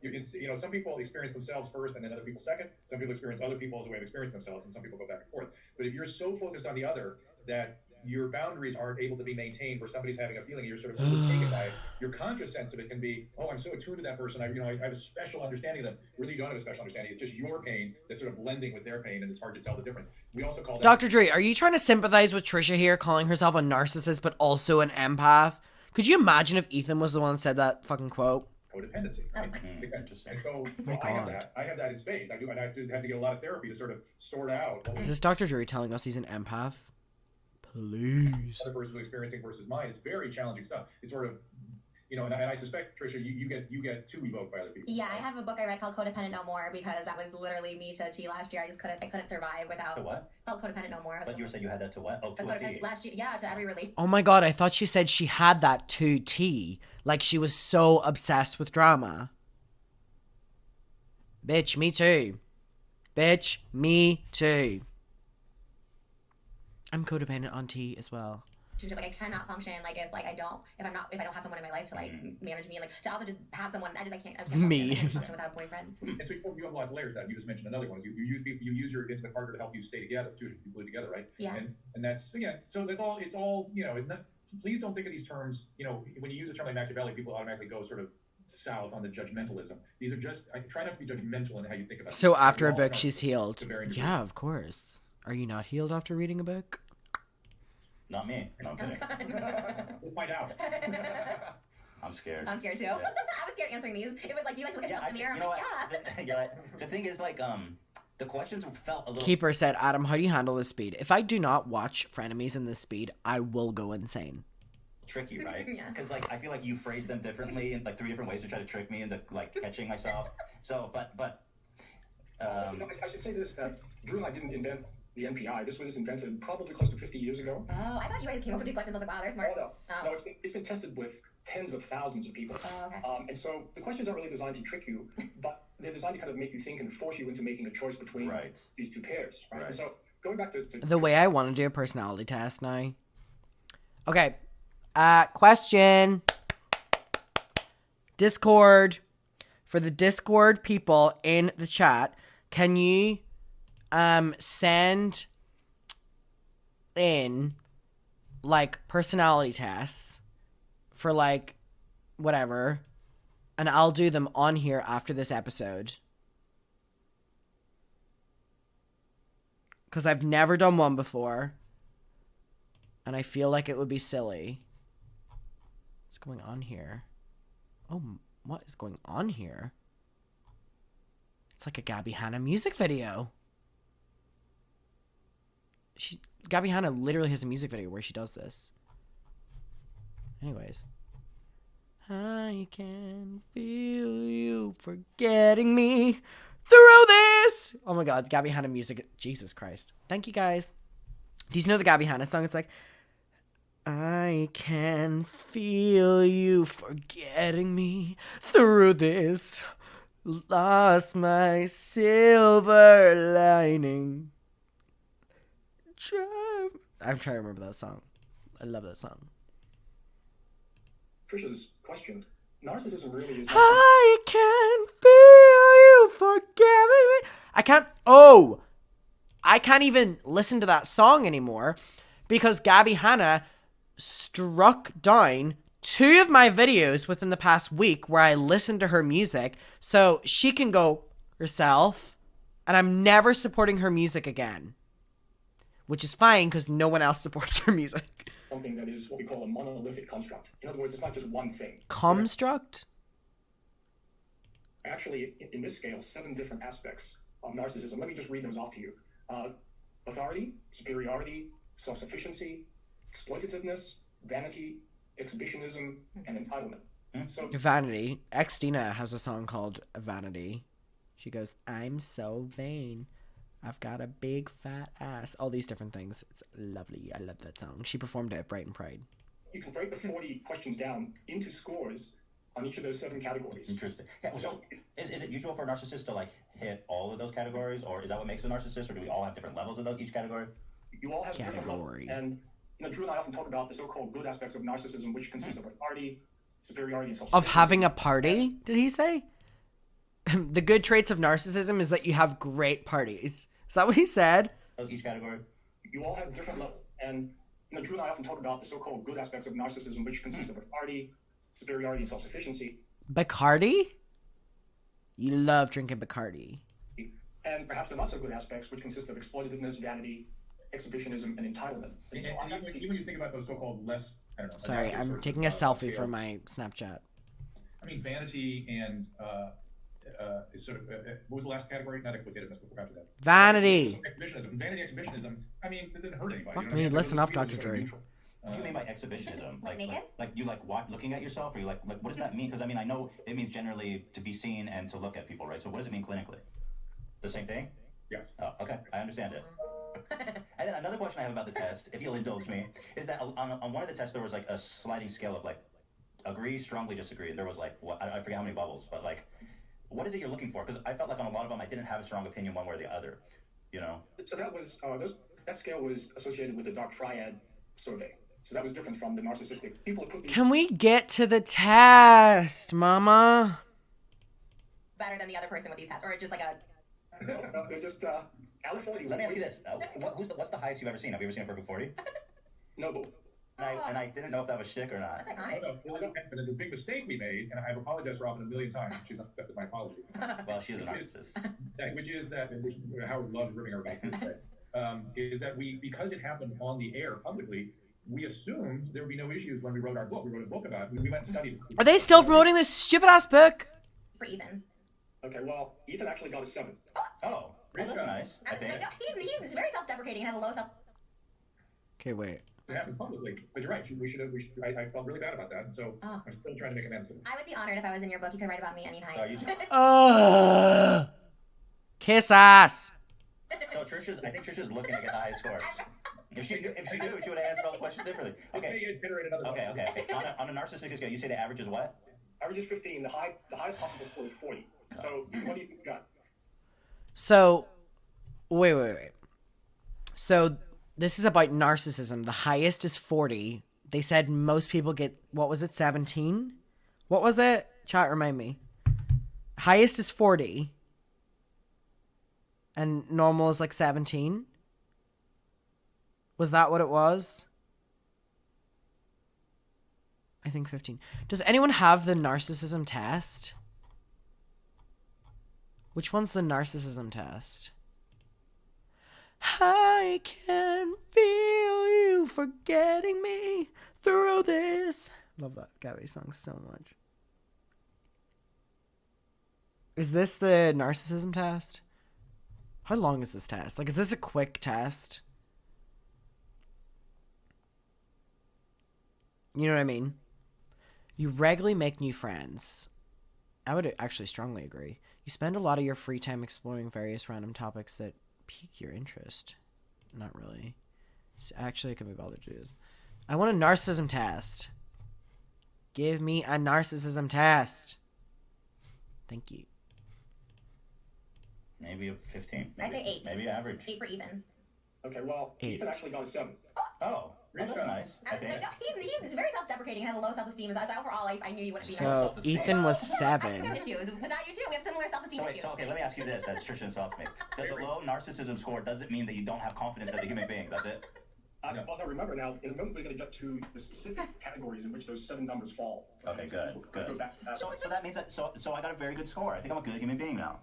Some people experience themselves first, and then other people second. Some people experience other people as a way of experiencing themselves, and some people go back and forth. But if you're so focused on the other that your boundaries aren't able to be maintained, where somebody's having a feeling, you're sort of overtaken by it. Your conscious sense of it can be, oh, I'm so attuned to that person. I have a special understanding of them. Really, you don't have a special understanding. It's just your pain that's sort of blending with their pain, and it's hard to tell the difference. We also call that Dr. Dre, are you trying to sympathize with Trisha here, calling herself a narcissist but also an empath? Could you imagine if Ethan was the one that said that fucking quote? codependency. Right? Interesting. And so my I have God. that. I have that in spades. I do, and I have to get a lot of therapy to sort of sort out what Is this Dr. Dre telling us he's an empath? Please. other person is experiencing versus mine. It's very challenging stuff. It's sort of, and I suspect, Trisha, you get too evoked by other people. Yeah, I have a book I read called Codependent No More because that was literally me to a T last year. I couldn't survive without. To what? Called Codependent No More. But you were saying you had that to what? Oh, to a T. Last year, yeah, to every relationship. Oh my God, I thought she said she had that to T. Like she was so obsessed with drama. Bitch, me too. Bitch, me too. I'm codependent on T as well. Like I cannot function if I don't have someone in my life to manage me and to also just have someone I can't Me. function without a boyfriend. And so you have lots of layers to that. You just mentioned another one. Is you use your intimate partner to help you stay together, to glue together, right? Yeah. And that's So that's all. It's all. Please don't think of these terms. When you use a term like Machiavelli, people automatically go sort of south on the judgmentalism. These are just. I try not to be judgmental in how you think about it. So after a We're all book, she's healed. to varying degrees. Yeah, of course. Are you not healed after reading a book? Not me. No, I'm kidding. We'll find out. I'm scared. I'm scared too. Yeah. I was scared answering these. It was like, you like to look at yourself in the mirror. You know what? Yeah. The thing is, the questions felt a little. Keeper said, Adam, how do you handle this speed? If I do not watch Frenemies in this speed, I will go insane. Tricky, right? Yeah. Because I feel like you phrased them differently in 3 different ways to try to trick me into catching myself. So, but. I should say this, that Drew and I didn't invent the NPI. This was invented probably close to 50 years ago. Oh, I thought you guys came up with these questions. I was like, wow, they're smart. No, Oh. it's been tested with tens of thousands of people. Oh, okay. And so the questions aren't really designed to trick you, but they're designed to kind of make you think and force you into making a choice between Right. these two pairs, right? Right. And so going back to The way I want to do a personality test now. Okay. Question. Discord. For the Discord people in the chat, can you send in personality tests for whatever, and I'll do them on here after this episode. Because I've never done one before. And I feel like it would be silly. What's going on here? Oh, what is going on here? It's like a Gabby Hanna music video. Gabby Hanna literally has a music video where she does this. Anyways. I can feel you forgetting me through this. Oh my God, Gabby Hanna music. Jesus Christ. Thank you guys. Do you know the Gabby Hanna song? It's like, I can feel you forgetting me through this. Lost my silver lining. I'm trying to remember that song. I love that song. Trisha's question. Narcissism really is not I can feel you forgiving me. I can't even listen to that song anymore because Gabby Hanna struck down 2 of my videos within the past week where I listened to her music, so she can go herself, and I'm never supporting her music again. Which is fine because no one else supports her music. something that is what we call a monolithic construct. In other words, it's not just one thing. Construct? Actually, in this scale, 7 different aspects of narcissism. Let me just read those off to you. Authority, superiority, self-sufficiency, exploitativeness, vanity, exhibitionism, and entitlement. So Vanity. Xtina has a song called Vanity. She goes, I'm so vain. I've got a big fat ass. All these different things. It's lovely. I love that song. She performed it at Brighton Pride. you can break the 40 questions down into scores on each of those 7 categories. Interesting. Yeah, so is it usual for a narcissist to like hit all of those categories, or is that what makes a narcissist, or do we all have different levels of each category? You all have different levels. And Drew and I often talk about the so-called good aspects of narcissism, which consist of authority, superiority, and self-sufficiency. Of having a party, did he say? The good traits of narcissism is that you have great parties. Is that what he said? Each category? You all have different levels. And Drew and I often talk about the so-called good aspects of narcissism, which consist of authority, superiority, and self-sufficiency. Bacardi? You love drinking Bacardi. And perhaps the not-so-good aspects, which consist of exploitativeness, vanity, exhibitionism, and entitlement. And so even when you think about those so-called less, I don't know. Sorry, I'm taking a selfie for my Snapchat. I mean, vanity and is sort of what was the last category? Not exploitativeness, but forgot that. Vanity. Exhibitionism. Vanity, exhibitionism. I mean, it didn't hurt anybody. Fuck you know me, what I mean? listen up, Those are Dr. sort of Dre. neutral. What do you mean by exhibitionism? Naked? Like you like looking at yourself, or you like what does that mean? Because I mean I know it means generally to be seen and to look at people, right? So what does it mean clinically? The same thing? Yes. Oh, okay, I understand it. And then another question I have about the test, if you'll indulge me, is that on one of the tests there was like a sliding scale of like agree, strongly disagree. There was like what I forget how many bubbles, but like what is it you're looking for? Because I felt like on a lot of them I didn't have a strong opinion one way or the other. You know. So that was that scale was associated with the dark triad survey. So that was different from the narcissistic. People put these Can we get to the test, Mama? Better than the other person with these tests, or just like a. no, they're just out of 40. Let me ask you this: what's the highest you've ever seen? Have you ever seen a perfect 40? No, but And I didn't know if that was shtick or not. That's iconic. But the big mistake we made, and I've apologized for Robin a million times, she's not accepted my apology. Well, she is a narcissist. Which is that, and which Howard loves ripping her back to this day, is that because it happened on the air publicly, we assumed there would be no issues when we wrote our book. We wrote a book about it. We went and studied it. Are they still promoting this stupid ass book? For Ethan. okay, well, Ethan actually got a 7. Oh, well, that's nice. I think. No, he's very self-deprecating and has a low self. Okay, wait. It happened publicly. But you're right. I felt really bad about that. And so I'm still trying to make amends to it. I would be honored if I was in your book. You could write about me anytime. So you Kiss ass. So I think Trisha's looking to get the highest scores. If she knew, she would have answered all the questions differently. Okay. Okay. On a narcissistic scale, you say the average is what? Average is 15. The highest possible score is 40. So what do you got? So, wait. So, this is about narcissism. The highest is 40. They said most people get, what was it, 17? What was it? Chat, remind me. Highest is 40. And normal is like 17. Was that what it was? I think 15. Does anyone have the narcissism test? Which one's the narcissism test? I can feel you forgetting me through this. Love that Gabby song so much. Is this the narcissism test? How long is this test? Like, is this a quick test? You know what I mean? You regularly make new friends. I would actually strongly agree. You spend a lot of your free time exploring various random topics that pique your interest. Not really. Actually, I can be bothered to do this. I want a narcissism test. Give me a narcissism test. Thank you. Maybe a 15. I say 8. Maybe average. 8 for Ethan. Okay, well, 8. Ethan actually got a 7. Oh, that's nice. I think. No, he's very self-deprecating and has a low self-esteem. So overall, I knew you wouldn't be So nice. Ethan was I have 7. issues. But not you too. We have similar self-esteem issues. So okay, let me ask you this: that's Trisha insults me. Does a low narcissism score doesn't mean that you don't have confidence as a human being? Does it? Well, now remember now, in a moment we're going to get to the specific categories in which those 7 numbers fall. Okay, good. Go back to that. So that means that so I got a very good score. I think I'm a good human being now.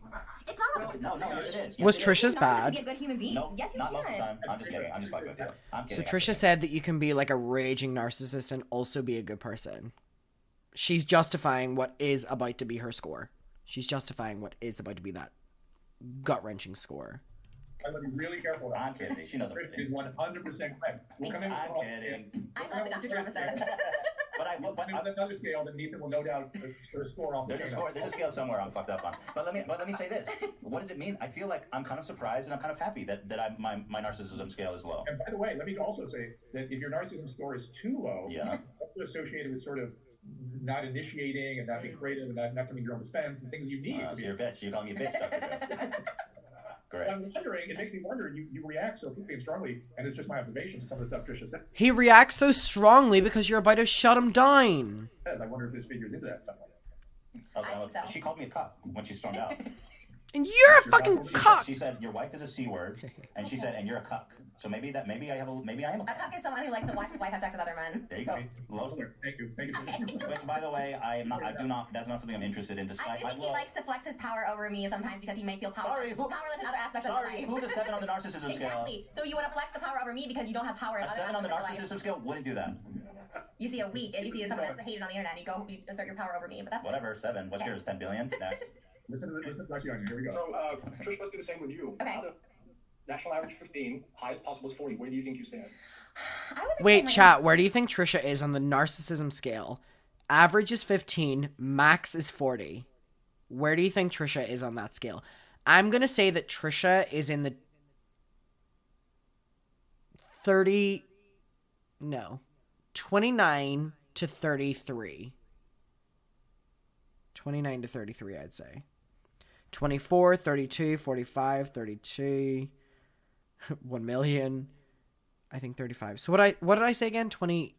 It's not. No, yes it is. Was Yes, it is. Trisha's Narcissist bad? Be a good human being. No, Yes, you not can. most of the time. I'm just kidding. I'm just fucking with you. I'm So kidding. Trisha said that you can be like a raging narcissist and also be a good person. She's justifying what is about to be her score. She's justifying what is about to be that gut-wrenching score. I want to be really careful. I'm kidding. She knows I'm Is kidding. 100% correct. We'll come in. I'm kidding. I love the Dr. Drew episodes. But There's another scale that Ethan will no doubt score off. there's a scale somewhere I'm fucked up on. But let me say this. What does it mean? I feel like I'm kind of surprised and I'm kind of happy that my narcissism scale is low. And by the way, let me also say that if your narcissism score is too low, Yeah. that's associated with sort of not initiating and not being creative and not coming to your own defense and things you need to So be. you're a bitch. You call me a bitch, Dr. Drew. Great. I'm wondering, it makes me wonder, you react so quickly and strongly, and it's just my observation to some of the stuff Trisha He reacts so strongly because you're about to shut him down. says. I wonder if this figures into that somewhere. I think so. She called me a cuck when she stormed out. And you're a fucking cock. She said your wife is a c word, and she said, and you're a cuck. So maybe I am a A cuck. cuck is someone who likes to watch his wife have sex with other men. There you go. Low. Thank you. Which, by the way, I do not. That's not something I'm interested in. I Despite think he likes to flex his power over me sometimes because he may feel powerless, Sorry, powerless in other aspects of his Sorry, life. who's a 7 on the narcissism scale? Exactly. So you want to flex the power over me because you don't have power in A other 7 on the aspects of your life. narcissism scale wouldn't do that. You see a weak, and you see someone that's hated on the internet, and you assert your power over me. But that's Whatever, 7. What's yours? 10 billion? Next. Listen to Dr. Young. Here we go. So, Trish, let's do the same with you. Okay. Out of national average 15, highest possible is 40. Where do you think you stand? I would think Wait, like- chat, where do you think Trisha is on the narcissism scale? Average is 15, max is 40. Where do you think Trisha is on that scale? I'm going to say that Trisha is in the 29 to 33. 29 to 33, I'd say. 24, 32, 45, 32, 1 million. I think 35. So what did I say again? 29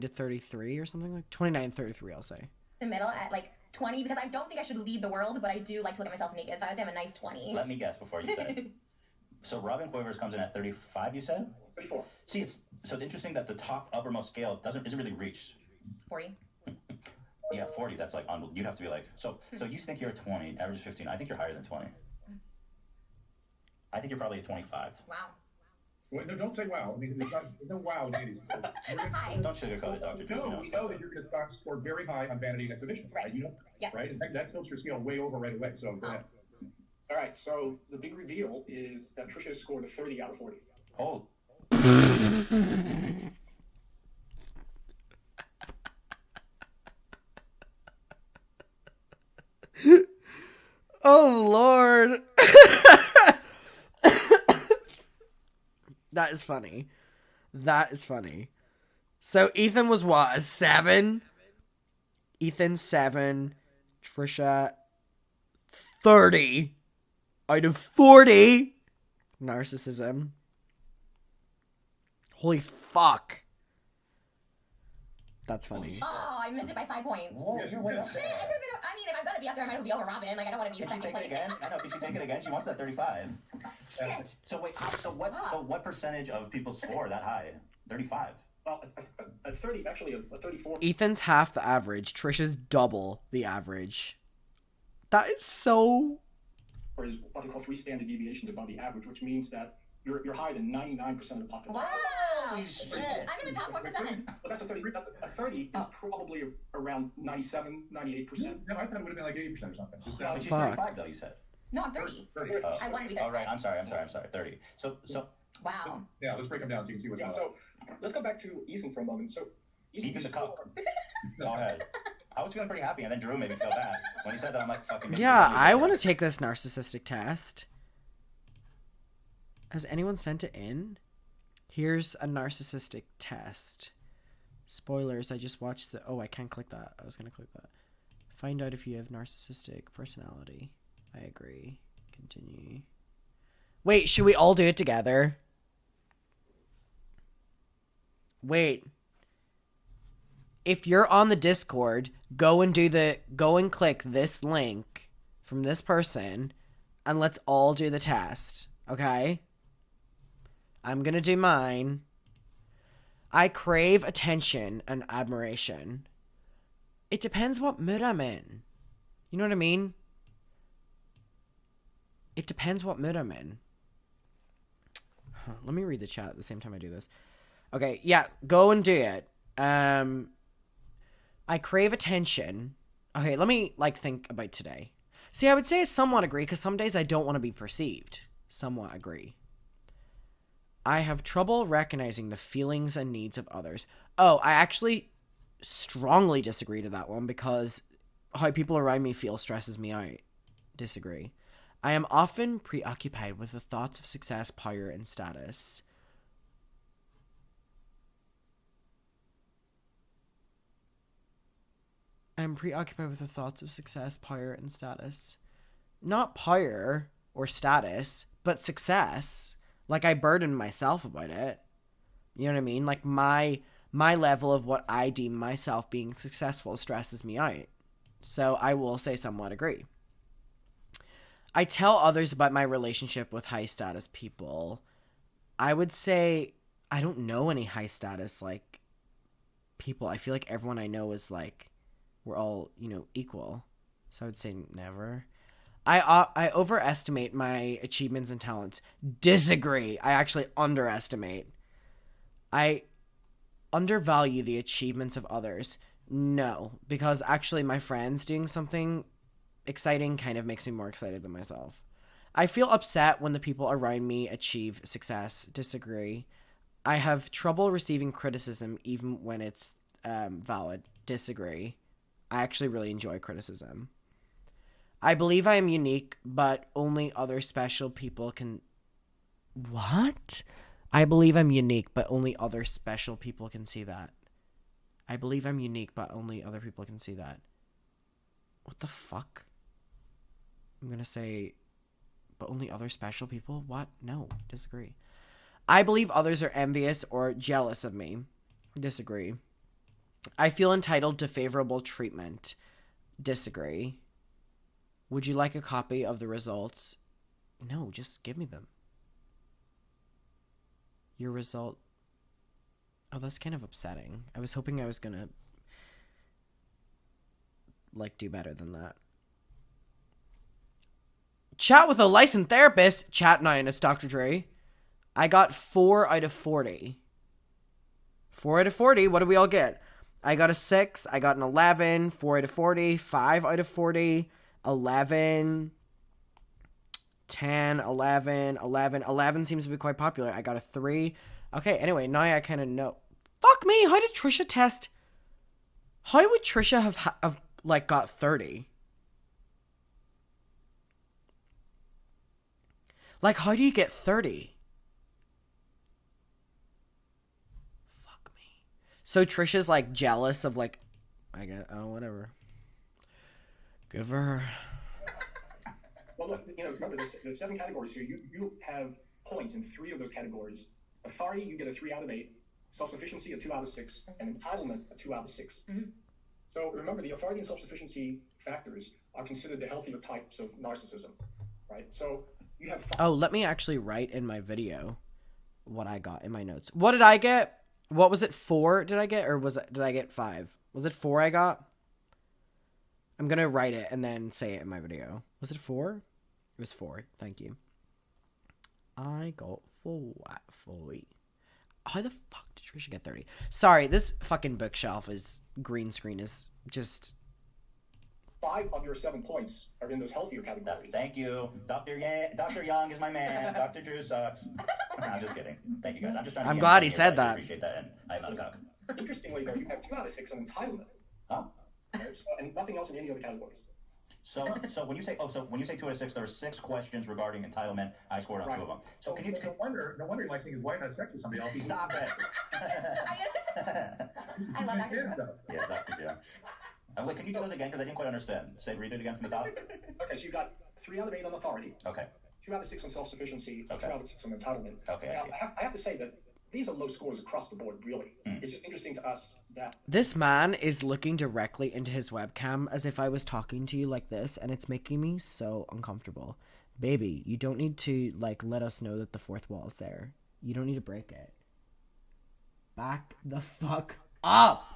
to 33 or something like 29 33, I'll say. the middle at like 20 because I don't think I should lead the world, but I do like to look at myself naked. So I would say I'm a nice 20. Let me guess before you say. So Robin Quivers comes in at 35, you said? 34. See, it's interesting that the top uppermost scale isn't really reached. 40. Yeah, 40. That's like you'd have to be like so you think you're 20, average is 15. I think you're higher than 20. I think you're probably at 25. Wow. Well, no, don't say wow. I mean, there's no wow, ladies. Hi. Don't sugarcoat it, Dr. Drew. No, we know that you're going to score very high on vanity and exhibition. Right. You know, Yeah. right? And that tilts your scale way over right away. So go ahead. All right, so the big reveal is that Trisha has scored a 30 out of 40. Oh. Oh, Lord. That is funny. That is funny. So Ethan was what, a 7? Ethan 7. Trisha 30 out of 40. Narcissism. Holy fuck. That's funny. Oh, I missed it by 5 points. Yes, you went up. Shit, I could have been. I mean, if I'm gonna be up there, I might as well be over Robin. Like, I don't want to be the Could she second take it place. again? I know. Could she take it again? She wants that 35. Shit. So wait. So what percentage of people score that high? 35. Well, a 30, actually a 34. Ethan's half the average. Trisha's double the average. That is so... Is what they call 3 standard deviations above the average, which means that you're higher than 99% of the population. Wow. Holy shit. I'm in the top 1%. But that's a 30. A 30 is probably around 97, 98%. No, I thought it would have been like 80% or something. So But she's Fuck. 35 though. You said. No, I'm 30. 30. Oh. I want to be 30. Oh right. I'm sorry. 30. So Wow. Yeah, let's break them down so you can see what's Yeah, going on. so let's go back to Ethan for a moment. So Ethan's a cuck. Go ahead. I was feeling pretty happy, and then Drew made me feel bad when he said that. I'm like, fucking. Yeah, I want to take this narcissistic test. Has anyone sent it in? Here's a narcissistic test. Spoilers, I just watched the... Oh, I can't click that. I was going to click that. Find out if you have narcissistic personality. I agree. Continue. Wait, should we all do it together? Wait. If you're on the Discord, go and click this link from this person and let's all do the test, okay? I'm gonna do mine. I crave attention and admiration. It depends what mood I'm in. You know what I mean? It depends what mood I'm in. Let me read the chat at the same time I do this. Okay, yeah, go and do it. I crave attention. Okay, let me, think about today. See, I would say I somewhat agree, because some days I don't want to be perceived. Somewhat agree. I have trouble recognizing the feelings and needs of others. Oh, I actually strongly disagree to that one, because how people around me feel stresses me out. Disagree. I am often preoccupied with the thoughts of success, power, and status. I'm preoccupied with the thoughts of success, power, and status. Not power or status, but success. Like, I burden myself about it. You know what I mean? Like, my level of what I deem myself being successful stresses me out. So I will say somewhat agree. I tell others about my relationship with high status people. I would say I don't know any high status, people. I feel like everyone I know is, we're all, equal. So I would say never. I overestimate my achievements and talents. Disagree. I actually underestimate. I undervalue the achievements of others. No, because actually my friends doing something exciting kind of makes me more excited than myself. I feel upset when the people around me achieve success. Disagree. I have trouble receiving criticism even when it's valid. Disagree. I actually really enjoy criticism. I believe I am unique, but only other special people can... What? I believe I'm unique, but only other special people can see that. I believe I'm unique, but only other people can see that. What the fuck? I'm gonna say, but only other special people? What? No, disagree. I believe others are envious or jealous of me. Disagree. I feel entitled to favorable treatment. Disagree. Would you like a copy of the results? No, just give me them. Your result... Oh, that's kind of upsetting. I was hoping I was gonna, do better than that. Chat with a licensed therapist. Chat 9, it's Dr. Dre. I got 4 out of 40. 4 out of 40, what do we all get? I got a 6, I got an 11, 4 out of 40, 5 out of 40, 11, 10, 11, 11. 11 seems to be quite popular. I got a 3. Okay, anyway, now I kind of know. Fuck me, how did Trisha test? How would Trisha have got 30? How do you get 30? Fuck me. So Trisha's, jealous of, I get, oh, whatever. Give her. Well, look, remember, there's 7 categories here. You have points in 3 of those categories. Authority, you get a 3 out of 8. Self-sufficiency, a 2 out of 6. And entitlement, a 2 out of 6. Mm-hmm. So remember, the authority and self-sufficiency factors are considered the healthier types of narcissism, right? So you have 5. Oh, let me actually write in my video what I got in my notes. What did I get? What was it? 4 did I get? Or did I get 5? Was it 4 I got? I'm going to write it and then say it in my video. Was it 4? It was 4. Thank you. I got 4. How the fuck did Trisha get 30? Sorry, this fucking bookshelf green screen is just... 5 of your 7 points are in those healthier categories. Thank you. Dr. Young is my man. Dr. Drew sucks. I'm just kidding. Thank you, guys. I'm just trying to I'm glad he said that. I appreciate that, and I'm not a cock. Interestingly, though, you have 2 out of 6 on entitlement. Huh? And nothing else in any other categories. So when you say 2 out of 6, there are 6 questions regarding entitlement. I scored on 2 of them. So can you? No wonder he likes seeing his wife have sex with somebody else. Stop it. I love that. Yeah, Dr. Joe. Wait, can you do those again? Because I didn't quite understand. Read it again from the top. Okay, so you got 3 out of 8 on authority. Okay. 2 out of 6 on self-sufficiency, Okay. 2 out of 6 on entitlement. Okay, I Now, see. I have to say that these are low scores across the board, really. It's just interesting to us that This man is looking directly into his webcam as if I was talking to you like this, and it's making me so uncomfortable. Baby, you don't need to, like, let us know that the fourth wall is there. You don't need to break it. Back the fuck up!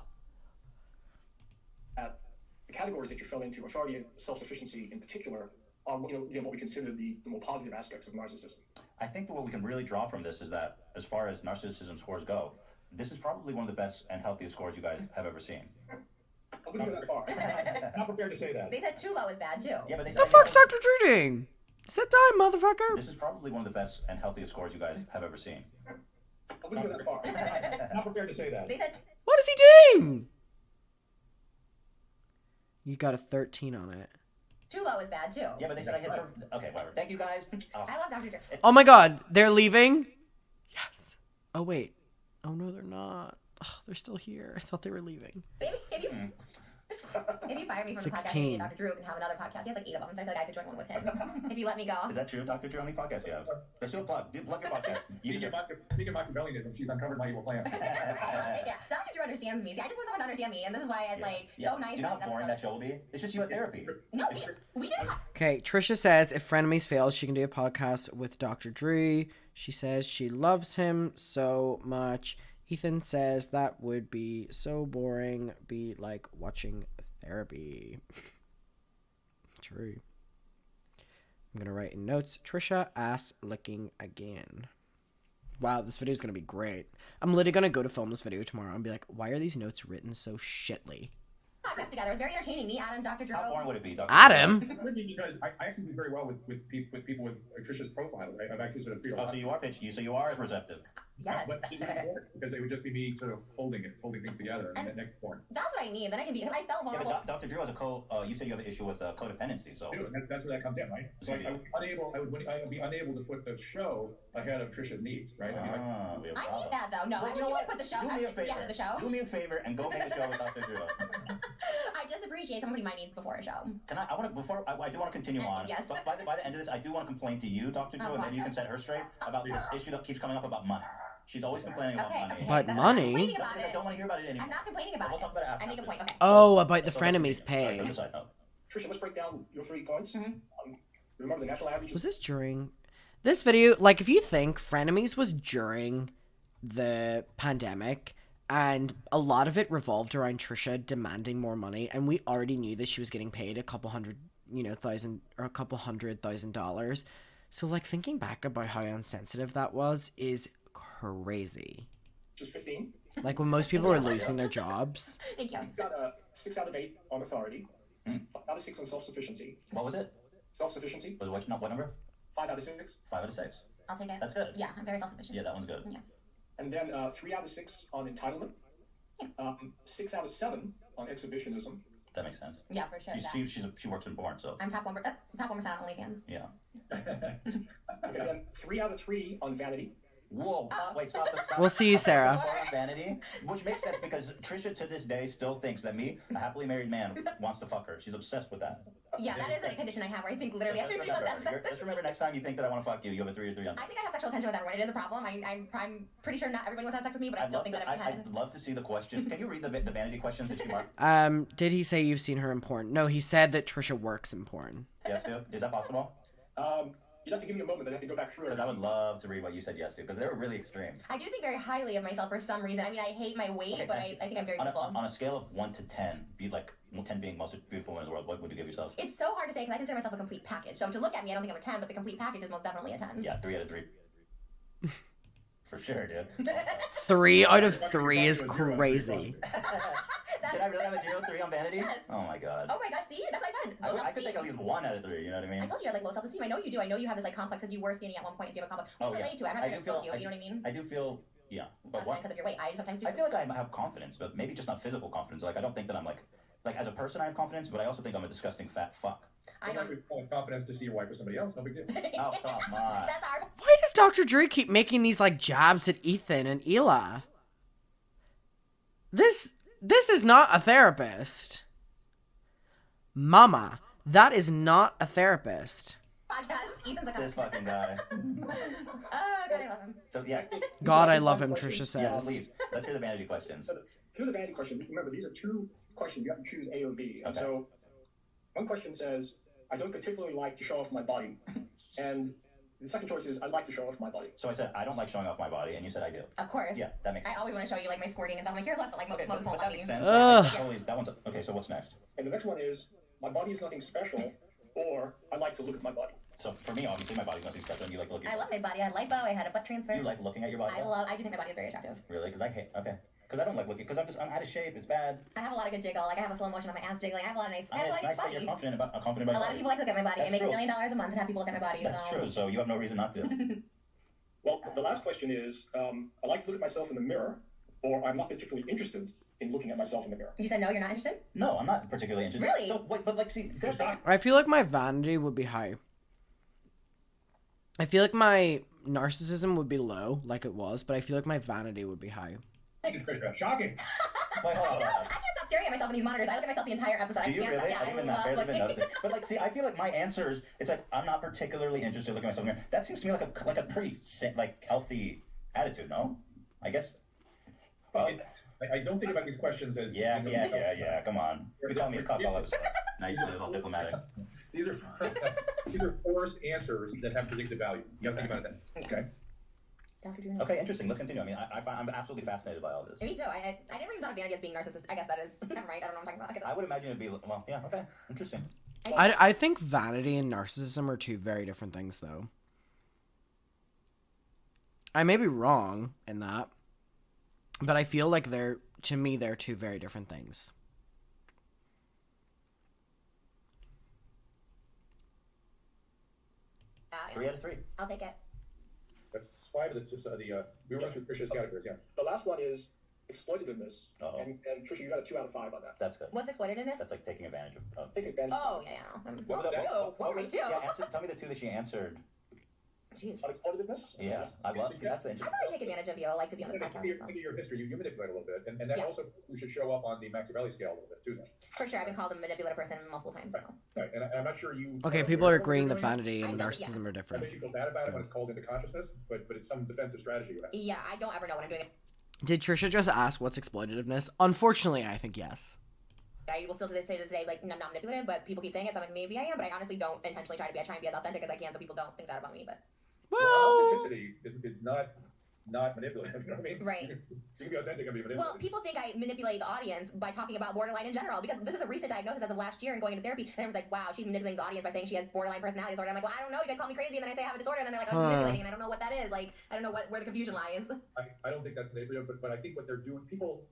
the categories that you fell into, authority and self-sufficiency in particular, are what we consider the more positive aspects of narcissism. I think that what we can really draw from this is that, as far as narcissism scores go, this is probably one of the best and healthiest scores you guys have ever seen. I wouldn't go that far. Not prepared to say that. They said too low is bad too. Yeah, but they The fuck's Dr. Drew doing? Sit down, motherfucker! This is probably one of the best and healthiest scores you guys have ever seen. I wouldn't go that far. Not prepared to say that. They said What is he doing? You got a 13 on it. too low is bad too. Yeah, but they said I hit perfect. Okay, whatever. Thank you guys. Oh. I love Dr. Drew. Oh my god, they're leaving? Yes. Oh wait. Oh no, they're not. Oh, they're still here. I thought they were leaving. If you fire me from the podcast, 16. me and Dr. Drew can have another podcast. He has like 8 of them, so I feel like I could join one with him. If you let me go. Is that true, Dr. Drew? How many podcasts do you have? Let's do a plug. Plug your podcast. Speaking of Machiavellianism, she's uncovered my evil plan. Yeah, Dr. Drew understands me. See, I just want someone to understand me, and this is why it's like so nice. Do you know how boring that show will be? It's just you at therapy. No, we didn't. Okay, Trisha says if Frenemies fails, she can do a podcast with Dr. Drew. She says she loves him so much. Ethan says that would be so boring, be like watching therapy. True. I'm gonna write in notes, Trisha ass licking again. Wow, this video is gonna be great. I'm literally gonna go to film this video tomorrow and be like, why are these notes written so shitly? Podcast together. It was very entertaining. Me, Adam, Dr. Drew. How boring would it be, Dr. Adam? It would be because I actually do very well with people with Trisha's profiles. I've actually sort of figured Oh, so you are pitchy. So you are receptive. Yes. But it wouldn't work because it would just be me sort of holding things together and next point. That's what I need. Then I can be, because I felt Yeah, vulnerable. but Dr. Drew has a you said you have an issue with codependency, so. That's where that comes in, right? So I would be unable to put the show ahead of Trisha's needs, right? I mean, We have a I problem. need that though. No, Well, I you know need what? to put the show. Do I me a need to be favor. ahead of the show. Do me a favor and go make a show with Dr. Drew. I just appreciate someone putting my needs before a show. Can I want to before I do want to continue on. Yes. But by the end of this, I do want to complain to you, Dr. Drew, Oh, and maybe you God. can set her straight about this issue that keeps coming up about money. She's always complaining about Okay, money. okay. But That's money? I'm not complaining about I it. don't want to hear about it anymore. I'm not complaining about We'll it. talk about it after. I make a point. Okay. Oh, about the So let's Frenemies continue. Sorry, pay. go to the side note. Trisha, let's break down your 3 points. Remember, the national average Was is this during this video? Like, if you think Frenemies was during the pandemic, and a lot of it revolved around Trisha demanding more money, and we already knew that she was getting paid a couple hundred $100,000. So, like, thinking back about how insensitive that was is crazy. just 15. Like, when most people were losing their jobs. Thank you. You got a 6 out of 8 on authority, 5 out of 6 on self-sufficiency. What was it? Self-sufficiency, Was what number? 5 out of 6. 5 out of 6. I'll take it. That's good. Yeah, I'm very self-sufficient. Yeah, that one's good. Yes. And then 3 out of 6 on entitlement. 6 out of 7 on exhibitionism. That makes sense. Yeah, for sure. that. She works in porn, so I'm top 1% on OnlyFans. yeah. Okay, then 3 out of 3 on vanity. Whoa! Wait, stop. We'll see you, Sarah. Four on vanity, which makes sense because Trisha to this day still thinks that me, a happily married man, wants to fuck her. She's obsessed with that. Yeah, that is a condition I have where I think literally every female is obsessed. Just remember next time you think that I want to fuck you, you have a 3 or 3 on. I think I have sexual tension with everyone. It is a problem. I'm pretty sure not everybody wants to have sex with me, but I still think that in my head. I'd love to see the questions. Can you read the vanity questions that she marked? Did he say you've seen her in porn? No, he said that Trisha works in porn. Yes to? Is that possible? You'd have to give me a moment. I'd have to go back through it. Because I would love to read what you said yes to, because they were really extreme. I do think very highly of myself for some reason. I mean, I hate my weight, Okay, but I think I'm very on beautiful. on a scale of 1 to 10, be like 10 being most beautiful woman in the world, what would you give yourself? It's so hard to say because I consider myself a complete package. So to look at me, I don't think I'm a 10, but the complete package is most definitely a 10. Yeah, 3 out of 3. For sure, dude. 3 out of 3 is crazy. Did I really have a 0 3 on vanity? Yes. Oh my god. Oh my gosh, see? That's what I said. Low I could take at self-esteem. least 1 out of 3, you know what I mean? I told you I had like low self-esteem. I know you do. I know you have this like complex because you were skinny at one point, so you have a complex. We can relate to it. I'm not trying to insult you. You know what I mean? I do feel, yeah. But That's not because of your weight. I sometimes do. I feel like I have confidence, but maybe just not physical confidence. Like, I don't think that I'm like as a person I have confidence, but I also think I'm a disgusting fat fuck. I know. Confidence to see your wife with somebody else, no big deal. Oh, come on. That's our. Why does Dr. Drew keep making these like jabs at Ethan and Ela? This is not a therapist. Mama, that is not a therapist. podcast. Ethan's a This cunt. fucking guy. Oh, God, I love him. So yeah. God, I love him, Questions? Trisha Yeah, says. please. Let's hear the vanity questions. So here's the vanity question. Remember, these are two questions. You have to choose A or B. And Okay. so one question says, I don't particularly like to show off my body. And the second choice is, I like to show off my body. So I said I don't like showing off my body, and you said I do. Of course. Yeah, that makes I sense. always want to show you like my squirting and stuff. I'm like, here, look, but like Okay, Moses but won't that let me. makes sense. Ugh. Totally, that one's okay. So what's next? And the next one is, my body is nothing special, or I like to look at my body. So for me, obviously, my body's nothing special, and you like looking. I love my body. I had lipo. I had a butt transfer. You like looking at your body? I do think my body is very attractive. Really? Because I hate. Okay. Because I don't like looking. Because I'm out of shape. It's bad. I have a lot of good jiggle. Like I have a slow motion of my ass jiggling. I have a lot of nice. I have a It's lot nice of that body. you're confident about A your lot of body. people like to look at my body. That's I make true. $1 million a month and have people look at my body. That's so. true. So you have no reason not to. Well, the last question is, I like to look at myself in the mirror, or I'm not particularly interested in looking at myself in the mirror. You said no, you're not interested? No, I'm not particularly interested. Really? So wait, but like, see, I feel like my vanity would be high. I feel like my narcissism would be low, like it was, but I feel like my vanity would be high. Shocking. wait, hold on. I can't stop staring at myself in these monitors. I look at myself the entire episode. Do I you can't really? Stop. I Yeah, didn't love barely even looking. notice it. But like, see, I feel like my answers, it's like I'm not particularly interested in looking at myself in the mirror. That seems to me like a pretty like healthy attitude. No, I guess. Well, I don't think about these questions as yeah. Come on, you call me a cuck all episode. Now you're a little diplomatic. These are these are forced answers that have predictive value. You have to think about that. Okay. Dr. Drew. Okay, interesting. Let's continue. I mean, I'm absolutely fascinated by all this. Me too. I never even thought of vanity as being narcissist. I guess that is. I'm right. I don't know what I'm talking about. I would imagine it'd be well. Yeah. Okay. Interesting. I think vanity and narcissism are two very different things, though. I may be wrong in that, but I feel like they're two very different things. Yeah. 3 out of 3. I'll take it. That's 5 of the we went through Trisha's categories. Yeah. The last one is exploitativeness. Uh-oh. And Trisha, you got a 2 out of 5 on that. That's good. What's exploitativeness? That's like taking advantage of. Take advantage. Oh, yeah. What were the- What were me too? Yeah, tell me the 2 that she answered. Jeez. On exploitativeness? Yeah, I love. See, that's the I interesting. probably take advantage of you. I like to be on this Think podcast. of your history. You manipulate a little bit, and that Yeah. also should show up on the Machiavelli scale a little bit too. Then. For sure. I've been called a manipulative person multiple times. So. Right, and I'm not sure you. Okay, people are agreeing that that vanity and I know, narcissism are I different. bet you feel bad about it when it's called into consciousness, but it's some defensive strategy you have. Yeah, I don't ever know when I'm doing it. Did Trisha just ask what's exploitativeness? Unfortunately, I think yes. I will still to this day, like, I'm not manipulative, but people keep saying it, so I'm like, maybe I am, but I honestly don't intentionally try to be. I try and be as authentic as I can so people don't think that about me, but. Well, Authenticity is not manipulative. You know what I mean? Right. You can be authentic and be manipulative. Well, people think I manipulate the audience by talking about borderline in general, because this is a recent diagnosis as of last year and going into therapy, and everyone's like, wow, she's manipulating the audience by saying she has borderline personality disorder. I'm like, well, I don't know, you guys call me crazy, and then I say I have a disorder, and then they're like, oh, she's manipulating, and I don't know what that is. Like, I don't know where the confusion lies. I don't think that's manipulative, but I think what they're doing, people,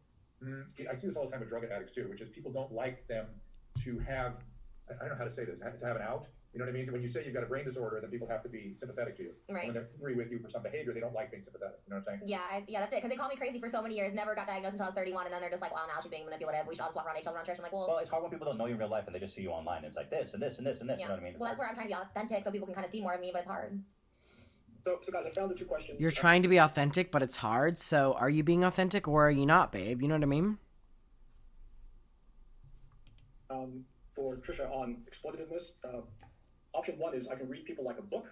I see this all the time with drug addicts too, which is people don't like them to have, I don't know how to say this, to have an out. You know what I mean? When you say you've got a brain disorder, then people have to be sympathetic to you. Right. When they're angry with you for some behavior, they don't like being sympathetic. You know what I'm saying? Yeah, that's it, because they called me crazy for so many years, never got diagnosed until I was 31, and then they're just like, well, now she's being manipulative, we should all just walk around each other around church. I'm like, Well, well, it's hard when people don't know you in real life and they just see you online. And it's like this and this and this and this. yeah. You know what I mean? Well, that's where I'm trying to be authentic so people can kind of see more of me, but it's hard. So guys, I found the 2 questions. you're trying to be authentic, but it's hard. So, are you being authentic or are you not, babe? You know what I mean? For Trisha on exploitativeness, option 1 is I can read people like a book,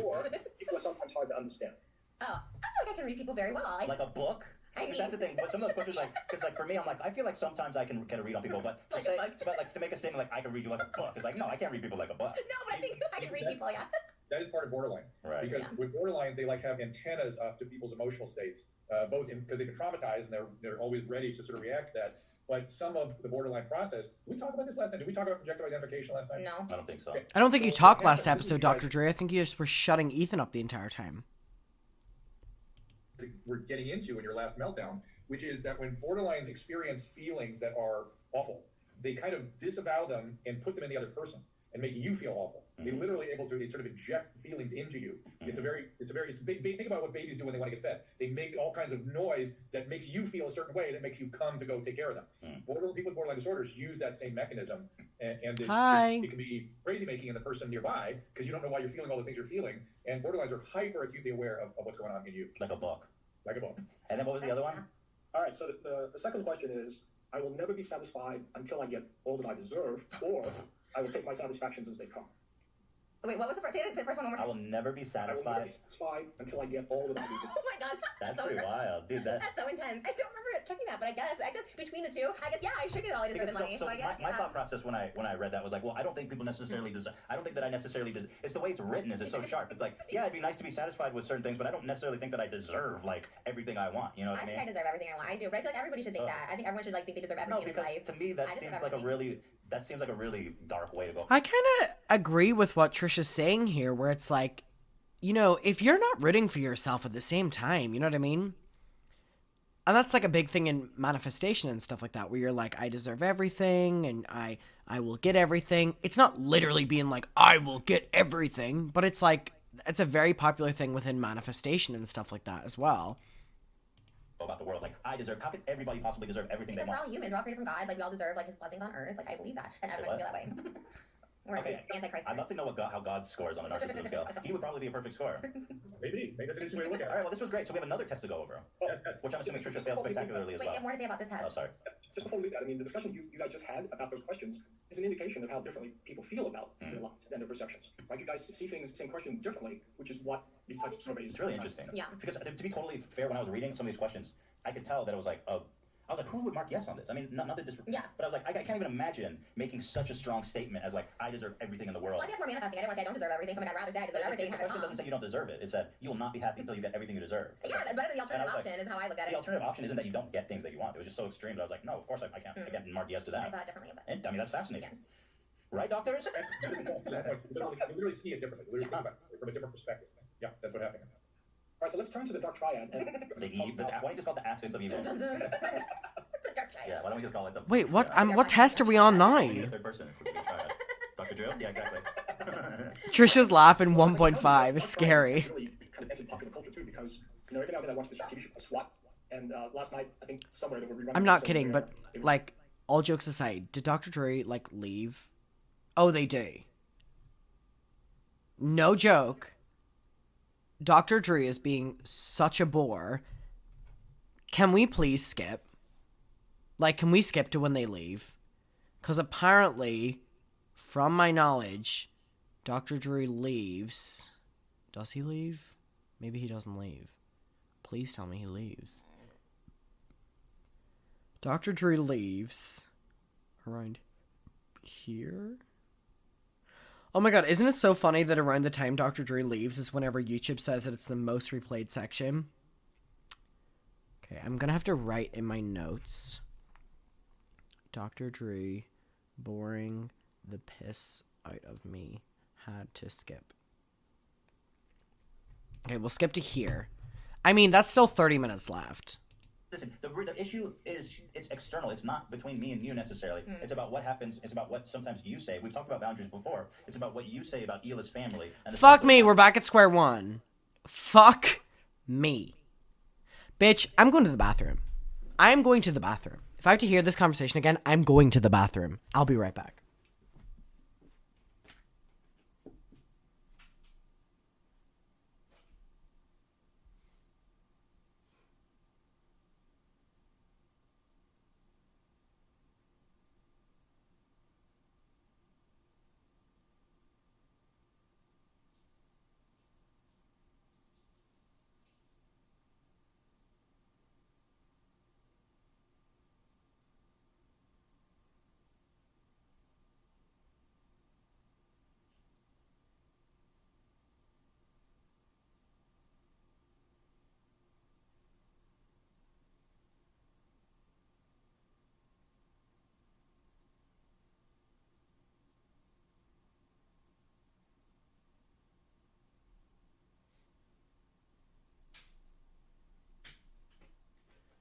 or people are sometimes hard to understand. Oh, I feel like I can read people very well. Like a book. I mean- That's the thing. But some of those questions, like, because like for me, I'm like, I feel like sometimes I can read on people, but to Like a say, book. but like to make a statement like I can read you like a book, it's like no, I can't read people like a book. No, but I think I can read people, yeah. That is part of borderline. Right. Because Yeah. with borderline, they like have antennas up to people's emotional states, both because they can traumatize and they're always ready to sort of react to that. But some of the borderline process, did we talk about this last time? Did we talk about projective identification last time? No. I don't think so. Okay. I don't think you Well, talked what last happens is episode, you guys- Dr. Dre. I think you just were shutting Ethan up the entire time. We're getting into in your last meltdown, which is that when borderlines experience feelings that are awful, they kind of disavow them and put them in the other person and make you feel awful. They're literally able to sort of inject feelings into you. It's think about what babies do when they want to get fed. They make all kinds of noise that makes you feel a certain way that makes you come to go take care of them. People with borderline disorders use that same mechanism, and it can be crazy making in the person nearby because you don't know why you're feeling all the things you're feeling. And borderlines are hyper acutely aware of what's going on in you, Like a book. like a book. And then what was the other one? All right, so the second question is, I will never be satisfied until I get all that I deserve, or I will take my satisfactions as they come. Wait, what was the first? Say the first one one more I time. will never be I will never be satisfied. satisfied until I get all the bounties. Oh my god. That's so pretty wild, dude. That's so intense. I don't remember checking that, but I guess between the two, I guess I should get all I deserve in money. So I guess my thought process when I read that was like, well, I don't think people necessarily deserve. I don't think that I necessarily deserve. It's the way it's written. Is it's so sharp? It's like, yeah, it'd be nice to be satisfied with certain things, but I don't necessarily think that I deserve like everything I want. You know what I mean? think I deserve everything I want. I do, but I feel like everybody should think that. I think everyone should like think they deserve No, everything in because life. to me I that deserve seems like a everything. really dark way to go. I kind of agree with what Trisha's saying here, where it's like, you know, if you're not rooting for yourself at the same time, you know what I mean? And that's like a big thing in manifestation and stuff like that, where you're like, I deserve everything and I will get everything. It's not literally being like, I will get everything, but it's like, it's a very popular thing within manifestation and stuff like that as well. About the world, like I deserve. How could everybody possibly deserve everything Because they we're want? all humans. We're all created from God. Like we all deserve like His blessings on earth. Like I believe that, and everyone can feel that way. We're antichrist. I'd love to know how God scores on the narcissism scale. He would probably be a perfect score. Maybe that's an interesting way to look at All it. right, well, this was great. So we have another test to go over, which I'm assuming Trisha failed spectacularly as Wait, well. I have more to say about this test. Oh, sorry. Just before we leave that, I mean, the discussion you guys just had about those questions is an indication of how differently people feel about their lives and their perceptions. Right? You guys see things, the same question differently, which is what these types of surveys. It's really interesting. Yeah. Because to be totally fair, when I was reading some of these questions, I could tell that it was like, I was like, who would mark yes on this? I mean, not that this. Yeah. But I was like, I can't even imagine making such a strong statement as like, I deserve everything in the world. Well, I guess more manifesting. I didn't want to say I don't deserve everything. So I'd rather say I deserve everything. The And have it question doesn't say wrong. you don't deserve it. It said you will not be happy until you get everything you deserve. Yeah, that's better than the And I alternative was like, option. Is how I look at it. The alternative option isn't that you don't get things that you want. It was just so extreme that I was like, no, of course I can't mark yes to I that. thought differently, but And I mean, that's fascinating. Yeah. Right, doctors? You literally see it differently. You literally think about it from a different perspective. Yeah, that's what happened. All right, so let's turn to the dark triad. And Why don't you just call it the axis of evil? the dark triad. Yeah, why don't we just call it the... Wait, what? Yeah. What test are we on now? Third person if we're gonna try it. Dr. Drew? Yeah, exactly. Trisha's laughing 1.5 is scary. Really kind of entered popular culture too, because every now and then I watch this TV show, SWAT, and last night I think somewhere they were rerunning. I'm not episode kidding, where but they were- like, all jokes aside, did Dr. Dre like leave? Oh, they do. No joke. Dr. Dre is being such a bore. Can we please skip? Like, can we skip to when they leave? Because apparently, from my knowledge, Dr. Dre leaves. Does he leave? Maybe he doesn't leave. Please tell me he leaves. Dr. Dre leaves around here. Oh my god, isn't it so funny that around the time Dr. Dre leaves is whenever YouTube says that it's the most replayed section? Okay, I'm gonna have to write in my notes. Dr. Dre, boring the piss out of me, had to skip. Okay, we'll skip to here. I mean, that's still 30 minutes left. Listen, the issue is it's external. It's not between me and you necessarily. It's about what happens. It's about what sometimes you say. We've talked about boundaries before. It's about what you say about Hila's family. And the Fuck me, we're back at square one. Fuck me. Bitch, I'm going to the bathroom. I'm going to the bathroom. If I have to hear this conversation again, I'm going to the bathroom. I'll be right back.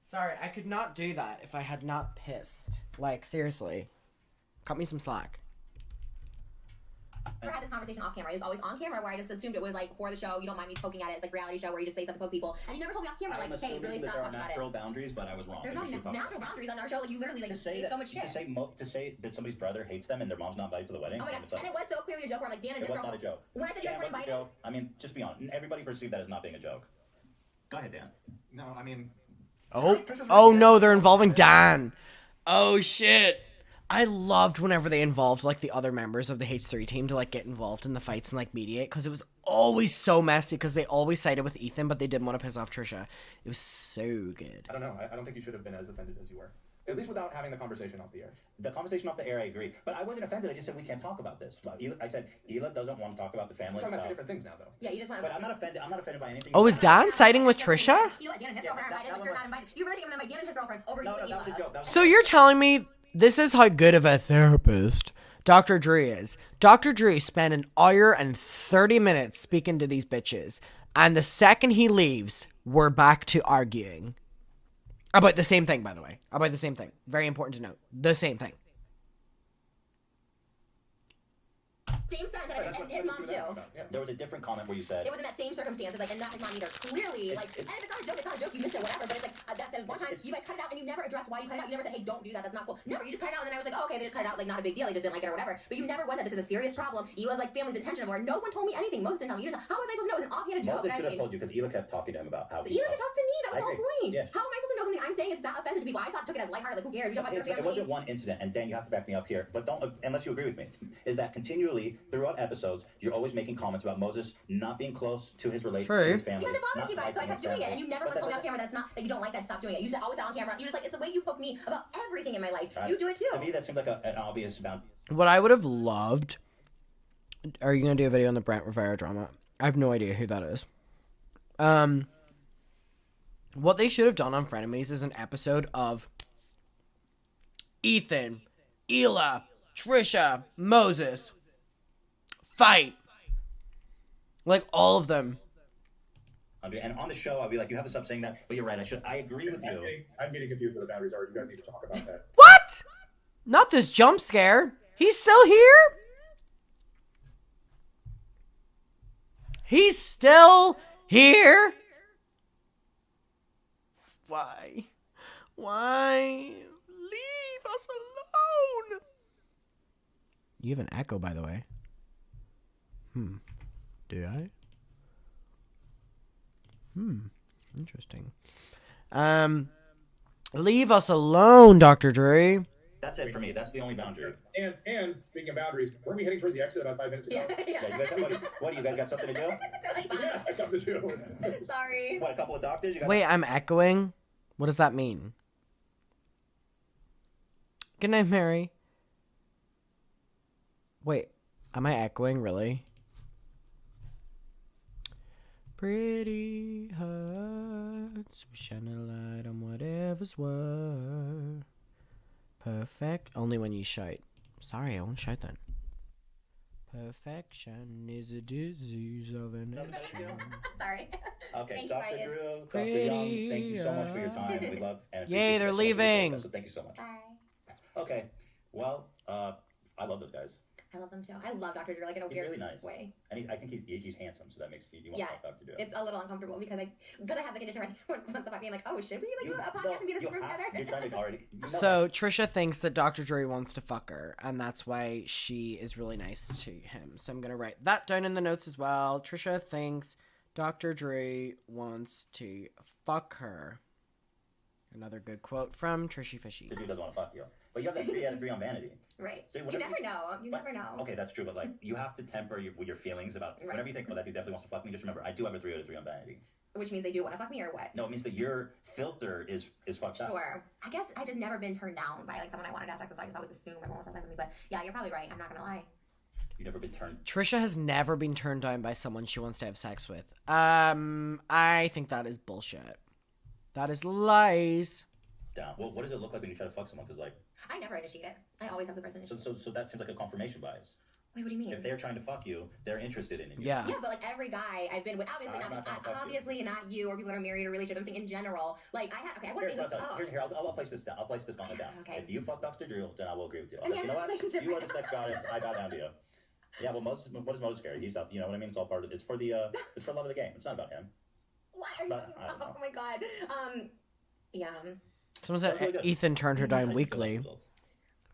Sorry, I could not do that if I had not pissed. Like, seriously. Cut me some slack. I never had this conversation off camera. It was always on camera where I just assumed it was like for the show. You don't mind me poking at it. It's like reality show where you just say something to poke people. And you never told me off camera, I'm like, hey, assuming really that stop there are talking about natural it. boundaries, but I was wrong. There's Maybe we no should talk natural about boundaries on our show. Like, you literally, like, to say say so much shit. to say that somebody's brother hates them and their mom's not invited to the wedding. Oh my god. It's like, And it was so clearly a joke where I'm like, Dan and it this was girl. not a joke. When I said you Dan, guys were was a invited. joke. I mean, just be honest. Everybody perceived that as not being a joke. Go ahead, Dan. No, I mean, Oh no, they're involving Dan. Oh shit. I loved whenever they involved like the other members of the H3 team to like get involved in the fights and like mediate, because it was always so messy because they always sided with Ethan, but they didn't want to piss off Trisha. It was so good. I don't know. I don't think you should have been as offended as you were. At least without having the conversation off the air. The conversation off the air, I agree. But I wasn't offended. I just said we can't talk about this. But I said Hila doesn't want to talk about the family We're talking stuff. about two different things now, though. Yeah, you just want. But I'm not offended. I'm not offended by anything. Oh, is Dan siding with Trisha? You know what? Dan and his girlfriend are invited. Like, you're not invited. You really think I'm gonna invite Dan and his girlfriend over No, you? that was a joke. That was So you're telling me this is how good of a therapist Dr. Dre is. Dr. Dre spent an hour and 30 minutes speaking to these bitches, and the second he leaves, we're back to arguing. About the same thing, by the way. About the same thing. Very important to note. The same thing. Same son that his mom too. There was a different comment where you said It was in that same circumstances, like, and not his mom either. Clearly, like, and if it's not a joke, it's not a joke. You missed it, whatever. But it's like that said one time you guys cut it out, and you never addressed why you cut it out. You never said, "Hey, don't do that. That's not cool." Never. You just cut it out, and then I was like, "Oh, okay, they just cut it out. Like, not a big deal. They just didn't like it or whatever." But you never once said this is a serious problem. Hila's like family's intention of it. No one told me anything. Moses didn't tell me. You didn't. How was I supposed to know? It was an offhanded joke. Moses should have told you because Hila kept talking to him about how But you should talk to me. That was the whole point. Yeah. How am I supposed to know something I'm saying is not offensive to people? I took it as lighthearted. Like, who cares? You talk about your It family. wasn't one incident, and Dan, you have to back me up here, but don't, unless you agree with me, is that continually throughout episodes, you're always making comments about Moses not being close to his relationship, to his family. Because it bothered not you guys, so I liking kept his doing it. family. And you never But once told me that off camera that it's not, that you don't like that, stop doing it. You said always on camera. You just like, it's the way you poke me about everything in my life. Right. You do it too. To me, that seems like an obvious bound. What I would have loved... Are you going to do a video on the Brent Rivera drama? I have no idea who that is. What they should have done on Frenemies is an episode of Ethan, Hila, Trisha, Moses fight. Like, all of them. And on the show, I'll be like, you have to stop saying that, but you're right, I agree with you. I'm getting confused with the boundaries are. You guys need to talk about that. What? Not this jump scare. He's still here? He's still here? Why? Why? Leave us alone. You have an echo, by the way. Do I? Interesting. Leave us alone, Dr. Dre. That's it for me. That's the only boundary. And speaking of boundaries, weren't we heading towards the exit about 5 minutes ago? Yeah. Yeah, you guys what do you guys got something to do? Yes, I come to do. Sorry. What, a couple of doctors? You got Wait, I'm echoing? What does that mean? Good night, Mary. Wait, am I echoing, really? Pretty hearts, we shine a light on whatever's worth. Perfect, only when you shite. Sorry, I won't shite then. Perfection is a disease of a nation. Sorry. Okay, Thank you, Dr. Ryan. Drew, Dr. Young, thank you so much for your time. We love and Yay, appreciate they're you so much. leaving. So thank you so much. Bye. Okay, well, I love those guys. I love them too. I love Dr. Drew, like in a He's weird really nice. way. And I think he's handsome, so that makes you want Yeah, to talk Dr. Drew. it's a little uncomfortable because I have the condition where once about being like, oh, should we like do a podcast and be this group together? You're trying to already. So Trisha thinks that Dr. Dre wants to fuck her, and that's why she is really nice to him. So I'm gonna write that down in the notes as well. Trisha thinks Dr. Dre wants to fuck her. Another good quote from Trishy Fishy. The dude doesn't want to fuck you. But you have that 3 out of 3 on Vanity. Right. So You whatever never know. You never know. Okay, that's true, but like you have to temper your feelings about Right. whenever you think, oh, that dude definitely wants to fuck me. Just remember, I do have a 3 out of 3 on Vanity. Which means they do want to fuck me or what? No, it means that your filter is fucked up. Sure. I guess I just never been turned down by like someone I wanted to have sex with, so I just always assume everyone wants to have sex with me. But yeah, you're probably right. I'm not gonna lie. You've never been turned. Trisha has never been turned down by someone she wants to have sex with. I think that is bullshit. That is lies. Down. Well, what does it look like when you try to fuck someone? Because like, I never initiate it. I always have the person initiate. so that seems like a confirmation bias. Wait, what do you mean? If they're trying to fuck you, they're interested in you. Yeah. Yeah, but like every guy I've been with, obviously I'm not trying to fuck you. obviously not you or people that are married or relationship. I'm saying in general. Like I Here, wasn't. I'll place this down. I'll place this gauntlet down. Okay. If you fuck Dr. Drew, then I will agree with you. I mean, You know what? relationship You are right the sex goddess. I got down to you. Yeah, well, Moses. What is Moses scary? He's out. You know what I mean? It's all part of. It's for the. It's for love of the game. It's not about him. Why are you? I don't know. Oh my god. Yeah. Someone That's said really good. Ethan turned her How down do you feel about weekly. the results?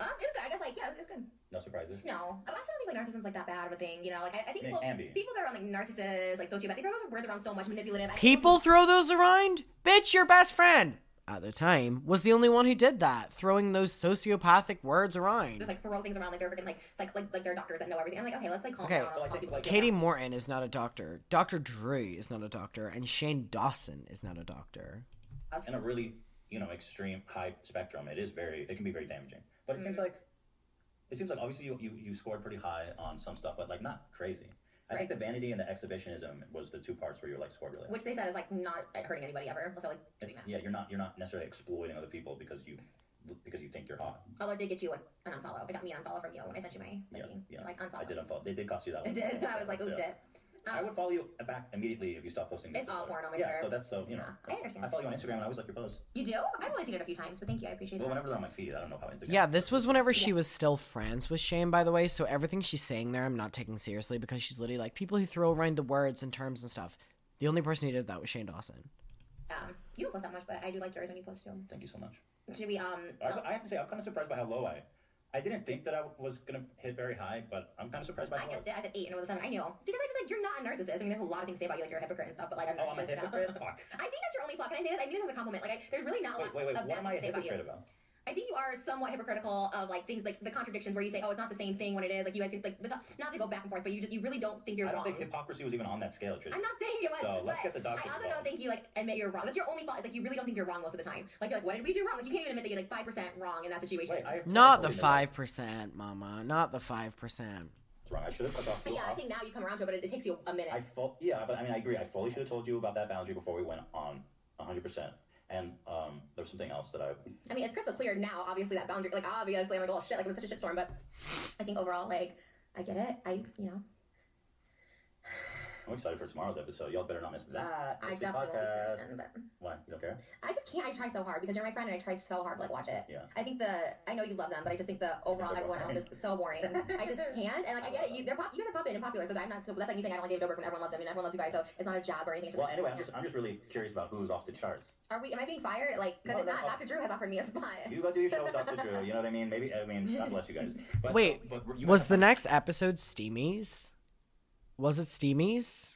It was good. I guess like yeah, it was good. No surprises. No, I also don't think like narcissism's like that bad of a thing. You know, like I think It can be. people that are on like narcissists, like sociopath, they throw those words around so much, manipulative. People throw those around? Bitch, your best friend. at the time, was the only one who did that, throwing those sociopathic words around. Just like throw things around like they're freaking like it's like they're doctors that know everything. I'm like, okay, let's like calm Okay, down. Calm people's Katie down. Morton is not a doctor. Dr. Drew is not a doctor, and Shane Dawson is not a doctor. In a really, extreme high spectrum, it can be very damaging. But it seems like obviously you scored pretty high on some stuff, but like not crazy. I think the vanity and the exhibitionism was the two parts where you like scored really high. Which they said is like not hurting anybody ever. So like, you're not necessarily exploiting other people because you think you're hot. Although it did get you an unfollow. It got me an unfollow from you when I sent you my thing. Yeah. Like unfollow. I did unfollow. They did cost you that one. It did. I was like, oh shit. I would follow you back immediately if you stopped posting. It's all porn on my Twitter. Twitter. So that's I understand. I follow you on Instagram and I always like your posts. You do? I've only seen it a few times, but thank you. I appreciate Well, that. whenever they're on my feed, I don't know how Instagram. Yeah, this was whenever she was still friends with Shane, by the way, so everything she's saying there I'm not taking seriously because she's literally like, people who throw around the words and terms and stuff. The only person who did that was Shane Dawson. You don't post that much, but I do like yours when you post too. Thank you so much. Should we I have to say I'm kind of surprised by how low I didn't think that I was gonna hit very high, but I'm kind of surprised by how I low. guessed it. I said 8 and it was a 7. I knew. Because I just like, you're not a narcissist. I mean, there's a lot of things to say about you, like you're a hypocrite and stuff, but like, I'm Oh, I'm a narcissist now. hypocrite? Fuck. I think that's your only flaw. Can I say this? I mean this as a compliment. Like, there's really not a lot Wait. of What bad am I a things to say about you. hypocrite about? I think you are somewhat hypocritical of like things like the contradictions where you say, oh, it's not the same thing when it is. Like you guys think like not to go back and forth, but you really don't think you're I don't wrong. think hypocrisy was even on that scale, Trisha. I'm not saying it was. So let's but get the doctors I also involved. don't think you like admit you're wrong. That's your only fault. It's like you really don't think you're wrong most of the time. Like you're like, what did we do wrong? Like you can't even admit that you're like 5% wrong in that situation. Wait, Not the totally 5%, mama. Not the 5%. It's wrong. I should have cut But yeah, I think now you come around to it, but it takes you a minute. But I mean, I agree. I fully should have told you about that boundary before we went on 100%. And there was something else that I mean, it's crystal clear now, obviously, that boundary, like, obviously, I'm like, oh, shit, like, it was such a shitstorm, but I think overall, like, I get it. I'm excited for tomorrow's episode. Y'all better not miss that. I It's the definitely won't be podcast. tuning in, but Why? You don't care? I just can't. I try so hard because you're my friend and I try so hard to, like, watch it. Yeah. I think I know you love them, but I just think the overall they're everyone else boring. is so boring. I just can't, and, like, I get it. You guys are popular, so I'm not, so that's like me saying I don't like David Dobrik when everyone loves him, and everyone loves you guys, so it's not a jab or anything. It's just Well, anyway, I'm just really curious about who's off the charts. am I being fired? Like, because if not, Dr. Drew has offered me a spot. You go do your show with Dr. Drew. You know what I mean? God bless you guys. But, Wait, but you was guys the have- next episode Steamies? Was it Steamies?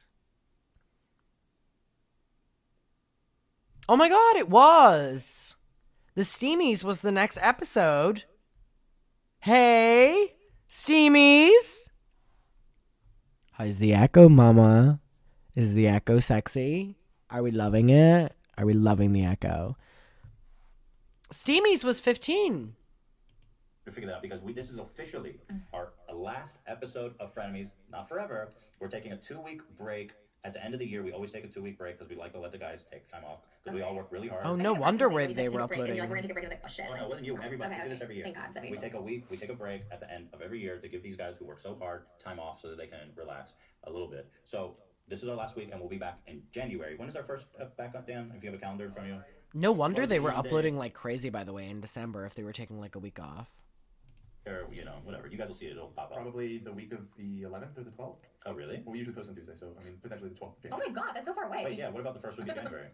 Oh my god, it was! The Steamies was the next episode. Hey, Steamies! How's the echo, mama? Is the echo sexy? Are we loving it? Are we loving the echo? Steamies was 15. to figure that out because this is officially our last episode of Frenemies. Not forever. We're taking a 2-week break. At the end of the year, we always take a 2-week break because we like to let the guys take time off because we all work really hard. Oh, no wonder where they were uploading. Like, we're gonna take a break. And I was like, oh shit. Oh, no, it wasn't you. Everybody Okay, we do this every year. Thank God. That We take a week, we take a break at the end of every year to give these guys who work so hard time off so that they can relax a little bit. So this is our last week, and we'll be back in January. When is our first back up, Dan? If you have a calendar in front of you. No wonder they were Monday. uploading like crazy, by the way, in December if they were taking like a week off. Or, whatever. You guys will see it. It'll pop up. Probably the week of the 11th or the 12th. Oh, really? Well, we usually post on Tuesday, so I mean, potentially the 12th. Oh my God, that's so far away. Wait, yeah. What about the first week of January?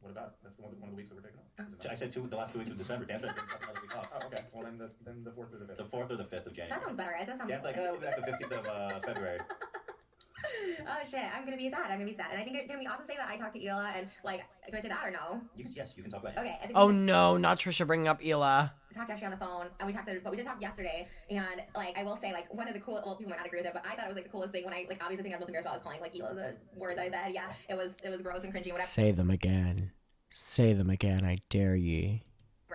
What about? That's one of the weeks that we're taking off. I said the last 2 weeks of December. Dan's right. Another week off. Oh, okay. Well, then the 4th or the 5th. The 4th or the 5th of January. That sounds better. That sounds. Dan's like, we'll be back the 15th of February. Oh shit, I'm gonna be sad. And I think can we also say that I talked to Ela and like, can I say that or no? Yes, you can talk about it. Okay. I think Oh we no, not Trisha bringing up Ela. talked actually on the phone and but we did talk yesterday and like I will say like one of the cool people might not agree with it but I thought it was like the coolest thing when I like obviously the thing I was most embarrassed about was calling like Ela the words I said. Yeah, it was gross and cringy and whatever. Say them again. Say them again, I dare ye.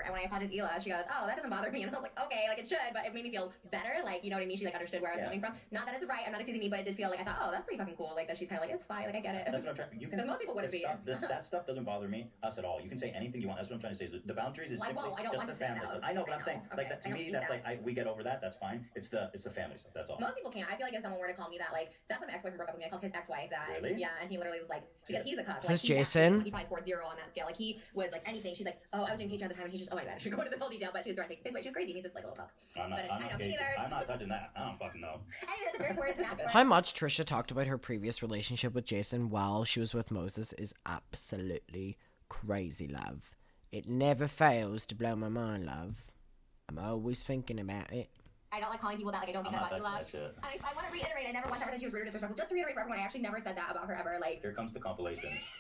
And when I apologized to Ela, she goes, "Oh, that doesn't bother me." And I was like, "Okay, like it should," but it made me feel better. Like, you know what I mean? She like understood where I was coming from. Not that it's right. I'm not accusing me, but it did feel like I thought, "Oh, that's pretty fucking cool." Like that she's kind of like, "It's fine. Like I get it." That's what I'm trying. You can. Because most people wouldn't be. That stuff doesn't bother me us at all. You can say anything you want. That's what I'm trying to say. Is the boundaries is Well, I simply won't. I don't just want the to say family that. stuff. I know, but I'm saying Okay, like that to I don't me. need That's that. like we get over that. That's fine. It's the family stuff. That's all. Most people can't. I feel like if someone were to call me that, like that's when my ex-boyfriend broke up with me. I called his ex-wife that. Really? Yeah, and he literally was like, because he's a cuck. Is Like, this he Jason? He probably scored 0 on that scale. Like he was like anything. She's like, "Oh, I was doing Patreon at the time," and he's just, "Oh my God, I should go into this whole detail." But she was directing. This way, she was crazy. And he's just like a little cuck. I'm not. But I'm I not. know, me gay. neither. I'm not touching that. I don't fucking know. Anyway, that's a very important fact. How much Trisha talked about her previous relationship with Jason while she was with Moses is absolutely crazy, love. It never fails to blow my mind, love. I'm always thinking about it. I don't like calling people that. Like, I don't think I'm that not about you, touching love. that shit. I want to reiterate, I never once ever said she was rude or disrespectful. Just to reiterate for everyone, I actually never said that about her ever. Like, Here comes the compilations.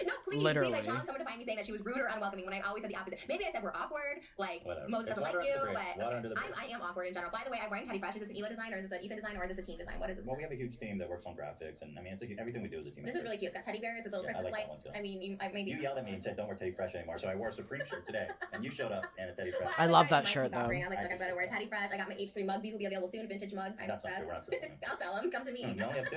no, please. Literally. Please, I challenge someone to find me saying that she was rude or unwelcoming when I always said the opposite. Maybe I said we're awkward, like, Whatever. Moses It's doesn't like water you, under the bridge. Water under the bridge. I am awkward in general. By the way, I'm wearing Teddy Fresh. Is this an Ela design, or is this an Ethan design, or is this a team design? What is this? Well, we have a huge team that works on graphics, and I mean, it's like everything we do is a team. This is really cute. It's got teddy bears with little Yeah, I Christmas like that lights. one, too. I mean, maybe You yelled at me and said, "Don't wear Teddy Fresh anymore," so I wore a Supreme shirt today, and you showed up in a Teddy Fresh. I love that shirt, though. I was like, I'm gonna wear Teddy Fresh. I got my H3 mugs. These will be available soon. Vintage mugs. I'm That's not true. We're not obsessed. selling them. I'll sell them. Come to me. You only have 2.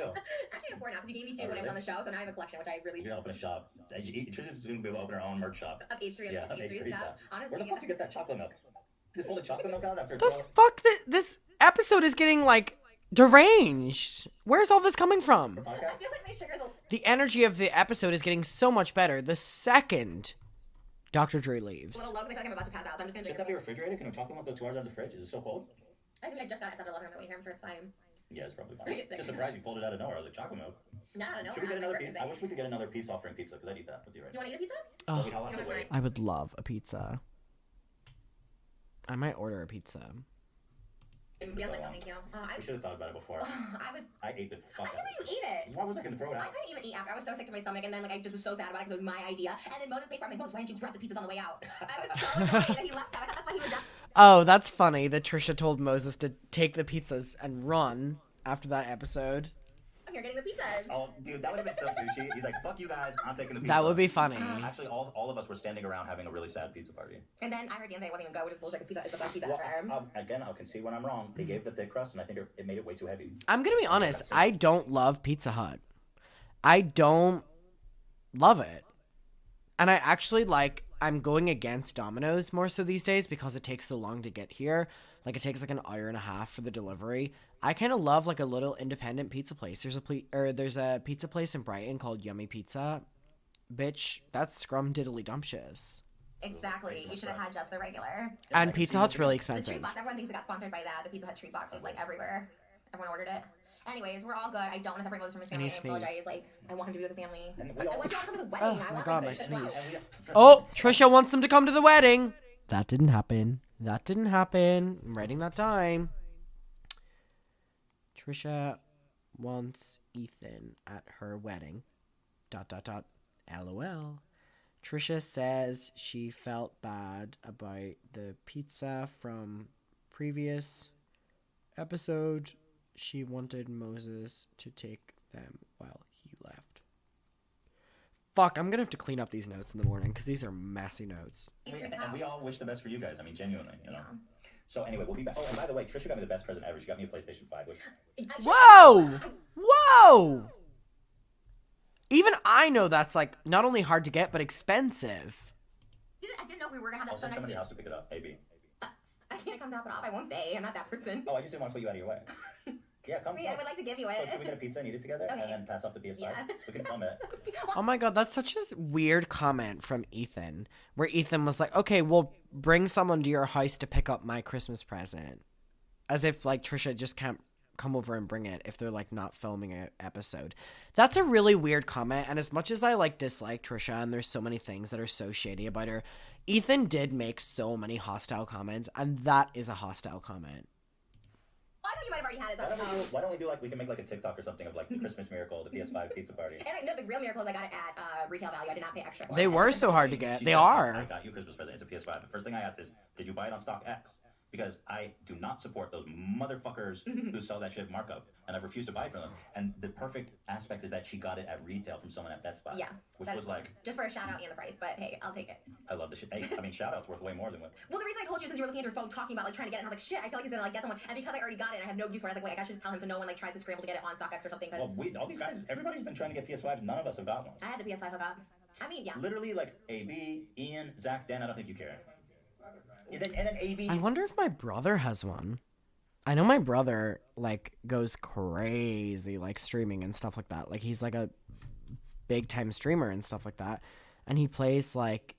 Actually, I have 4 now because you gave me 2 Oh, when I was really? on the show. So now I have a collection, which I really You're gonna open a shop. Trisha's gonna be able to open her own merch shop. of H3 and Yeah, H3 H3 stuff. stuff. Honestly, Where the fuck did you get that chocolate milk? You just pulled the chocolate milk out after The 12 fuck? This episode is getting, like, deranged. Where's all this coming from? Okay. I feel like my sugar's a The energy of the episode is getting so much better the second Dr. Drew leaves. little low because I feel like I'm about to pass out. So I'm just gonna Should drink that be it. refrigerated? Can the chocolate milk go 2 hours out of the fridge? Is it so cold? I think I just got it 7-Eleven on my way here. I'm sure it's fine. Yeah, it's probably fine. It's like- Just surprised you pulled it out of nowhere. I was like, chocolate milk. No, I don't know. Should we get another birthday piece? I wish we could get another peace offering pizza because I'd eat that with you right You want to eat a pizza? now. Oh, We'd all have to wait. I would love a pizza. I might order a pizza. Yeah, like, no, thank you. We should have thought about it before. I ate the I fuck out couldn't of even it. eat it. Why was I gonna throw it I out? couldn't even eat after. I was so sick to my stomach, and then like I just was so sad about it because it was my idea. And then Moses paid for it. I'm like, Moses, why didn't you grab the pizzas on the way out? I was so annoyed that he left them. I thought that's why he was done. Oh, that's funny that Trisha told Moses to take the pizzas and run after that episode. I'm here getting the pizzas. Oh, dude, that would have been so douchey. He's like, fuck you guys, I'm taking the pizza. That would be funny. Actually, all of us were standing around having a really sad pizza party. And then I heard Dan say it wasn't even good, which is bullshit because pizza is the best pizza ever. Again, I can see when I'm wrong. They gave the thick crust, and I think it made it way too heavy. I'm gonna be honest, I don't love Pizza Hut. I don't love it. And I actually I'm going against Domino's more so these days because it takes so long to get here. Like, it takes like an hour and a half for the delivery. I kind of love like a little independent pizza place. There's a pizza place in Brighton called Yummy Pizza. Bitch, that's scrum diddly dumptious. Exactly. You should have had just the regular. And Pizza Hut's really The treat expensive. box. Everyone thinks it got sponsored by that. The Pizza Hut treat box was like everywhere. Everyone ordered it. Anyways, we're all good. I don't want to separate Moses from his family. I sneeze. apologize. Like, I want him to be with his family. And I we all- want you all to come to the wedding. Oh I my want God, like, my this as well. sneeze. Oh, Trisha wants them to come to the wedding. That didn't happen. I'm writing that time. Trisha wants Ethan at her wedding. ... LOL. Trisha says she felt bad about the pizza from previous episode. She wanted Moses to take them while he left. Fuck, I'm gonna have to clean up these notes in the morning because these are messy notes. And we all wish the best for you guys. I mean, genuinely, you know. Yeah. So anyway, we'll be back. Oh, and by the way, Trisha got me the best present ever. She got me a PlayStation 5. Which, Whoa! Whoa! Even I know that's like not only hard to get but expensive. I didn't know if we were gonna have I'll that so send next somebody week. else to pick it up. AB. I can't come drop it off. I won't stay. I'm not that person. Oh, I just didn't want to put you out of your way. Yeah, come. I would like to give you So it. should we get a pizza and eat it together, Okay. and then pass off the PS5? Yeah. We can film it. Oh my god, that's such a weird comment from Ethan. Where Ethan was like, okay, we'll bring someone to your house to pick up my Christmas present. As if like Trisha just can't come over and bring it if they're like not filming an episode. That's a really weird comment, and as much as I like dislike Trisha and there's so many things that are so shady about her, Ethan did make so many hostile comments, and that is a hostile comment. I thought you might have already had it. Why don't we do like we can make like a TikTok or something of like the Christmas miracle, the PS5 pizza party. And I know the real miracle is I got it at retail value. I did not pay extra. They were so hard to get. She They said, are. I got you a Christmas present. It's a PS5. The first thing I asked is, did you buy it on StockX? Because I do not support those motherfuckers who sell that shit markup, and I've refused to buy from them. And the perfect aspect is that she got it at retail from someone at Best Buy. Yeah. Which was like, just for a shout out and the price, but hey, I'll take it. I love the shit. Hey, I mean, shout out's worth way more than what. Well, the reason I told you is because you were looking at your phone talking about like trying to get it, and I was like, shit, I feel like he's gonna like get someone. And because I already got it, and I have no use for it, I was like, wait, I guess I should just tell him so no one like tries to scramble to get it on StockX or something. Well, all these guys, everybody's been trying to get PS5s. None of us have got one. I had the PS5 hookup. I mean, yeah. Literally, like AB, Ian, Zach, Dan. I don't think you care. And then AB. I wonder if my brother has one. I know my brother like goes crazy like streaming and stuff like that. Like he's like a big time streamer and stuff like that. And he plays like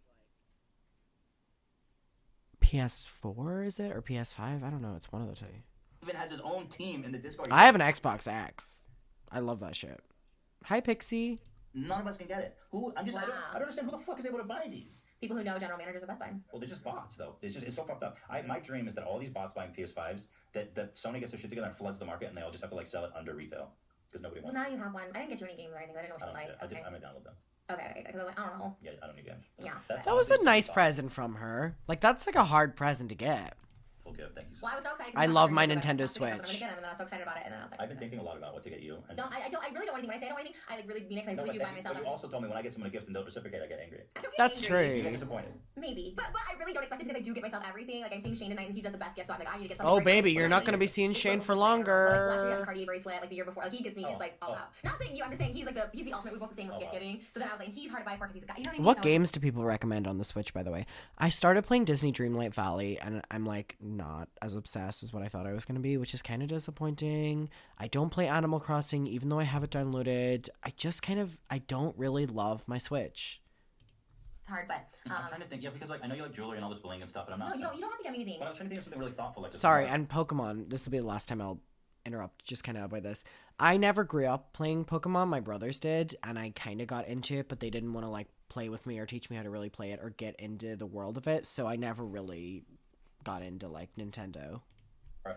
PS4, is it? Or PS5? I don't know. It's one of the two. Even has his own team in the Discord. I have an Xbox X. I love that shit. Hi, Pixie. None of us can get it. I don't Wow. understand who the fuck is able to buy these. People who know general managers of Best Buy. Well, they're just bots, though. It's so fucked up. My dream is that all these bots buying PS5s, that Sony gets their shit together and floods the market, and they all just have to like sell it under retail because nobody Well, wants. now you have one. I didn't get you any games or anything. I didn't know what you like. Okay. I might download them. Okay. Because I don't know. Yeah, I don't need games. Yeah. That was a nice present from her. Like, that's like a hard present to get. Full gift. Thank you. Well, I was so excited. I love my Nintendo Nintendo Switch. I'm Switch. gonna get them, and then I was so excited about it, and then I was like, I've been thinking a lot about what to get you. And No, I really don't want anything. When I say I don't want anything, I like really mean it. 'Cause I no, really do but buy myself. you also told me when I get someone a gift and don't reciprocate, I get angry. I don't get That's angry. You get true. disappointed. Maybe, but I really don't expect it because I do get myself everything. Like I'm seeing Shane tonight, and he does the best gift, so I'm like, I need to get something. Oh, for baby, him. you're not gonna be seeing Shane for longer. Like, last year he got the Cartier bracelet, like the year before. Like he gets me, he's like, oh wow. Not saying you, I'm just saying he's the ultimate. We both the same with gift giving. So then I was like, he's hard to buy for because he's a guy. You know what I mean? What So- games do people recommend on the Switch, by the way? I started playing Disney Dreamlight Valley, and I'm like not as obsessed as what I thought I was going to be, which is kind of disappointing. I don't play Animal Crossing, even though I have it downloaded. I don't really love my Switch. It's hard, but I'm trying to think. Yeah, because like I know you like jewelry and all this bling and stuff, and I'm not. no, you don't have to get me anything. But I was trying to think of something really thoughtful, like. Sorry, and Pokemon. This will be the last time I'll interrupt, just kind of by this. I never grew up playing Pokemon. My brothers did, and I kind of got into it, but they didn't want to like play with me or teach me how to really play it or get into the world of it. So I never really got into like Nintendo.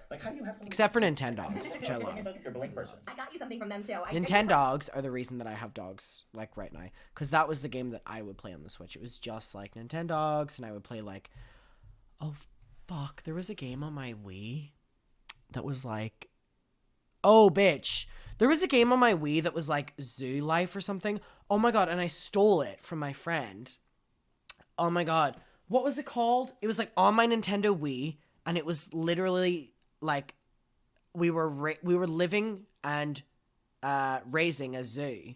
Like, how do you have something Except for Nintendogs, which I love. You're a blank person. I got you something from them too. Nintendogs are the reason that I have dogs, like, right now. Because that was the game that I would play on the Switch. It was just, like, Nintendogs, and I would play, like... Oh, fuck. There was a game on my Wii that was, like... Oh, bitch. There was a game on my Wii that was, like, Zoo Life or something. Oh, my God, and I stole it from my friend. Oh, my God. What was it called? It was, like, on my Nintendo Wii, and it was literally... like we were living and raising a zoo.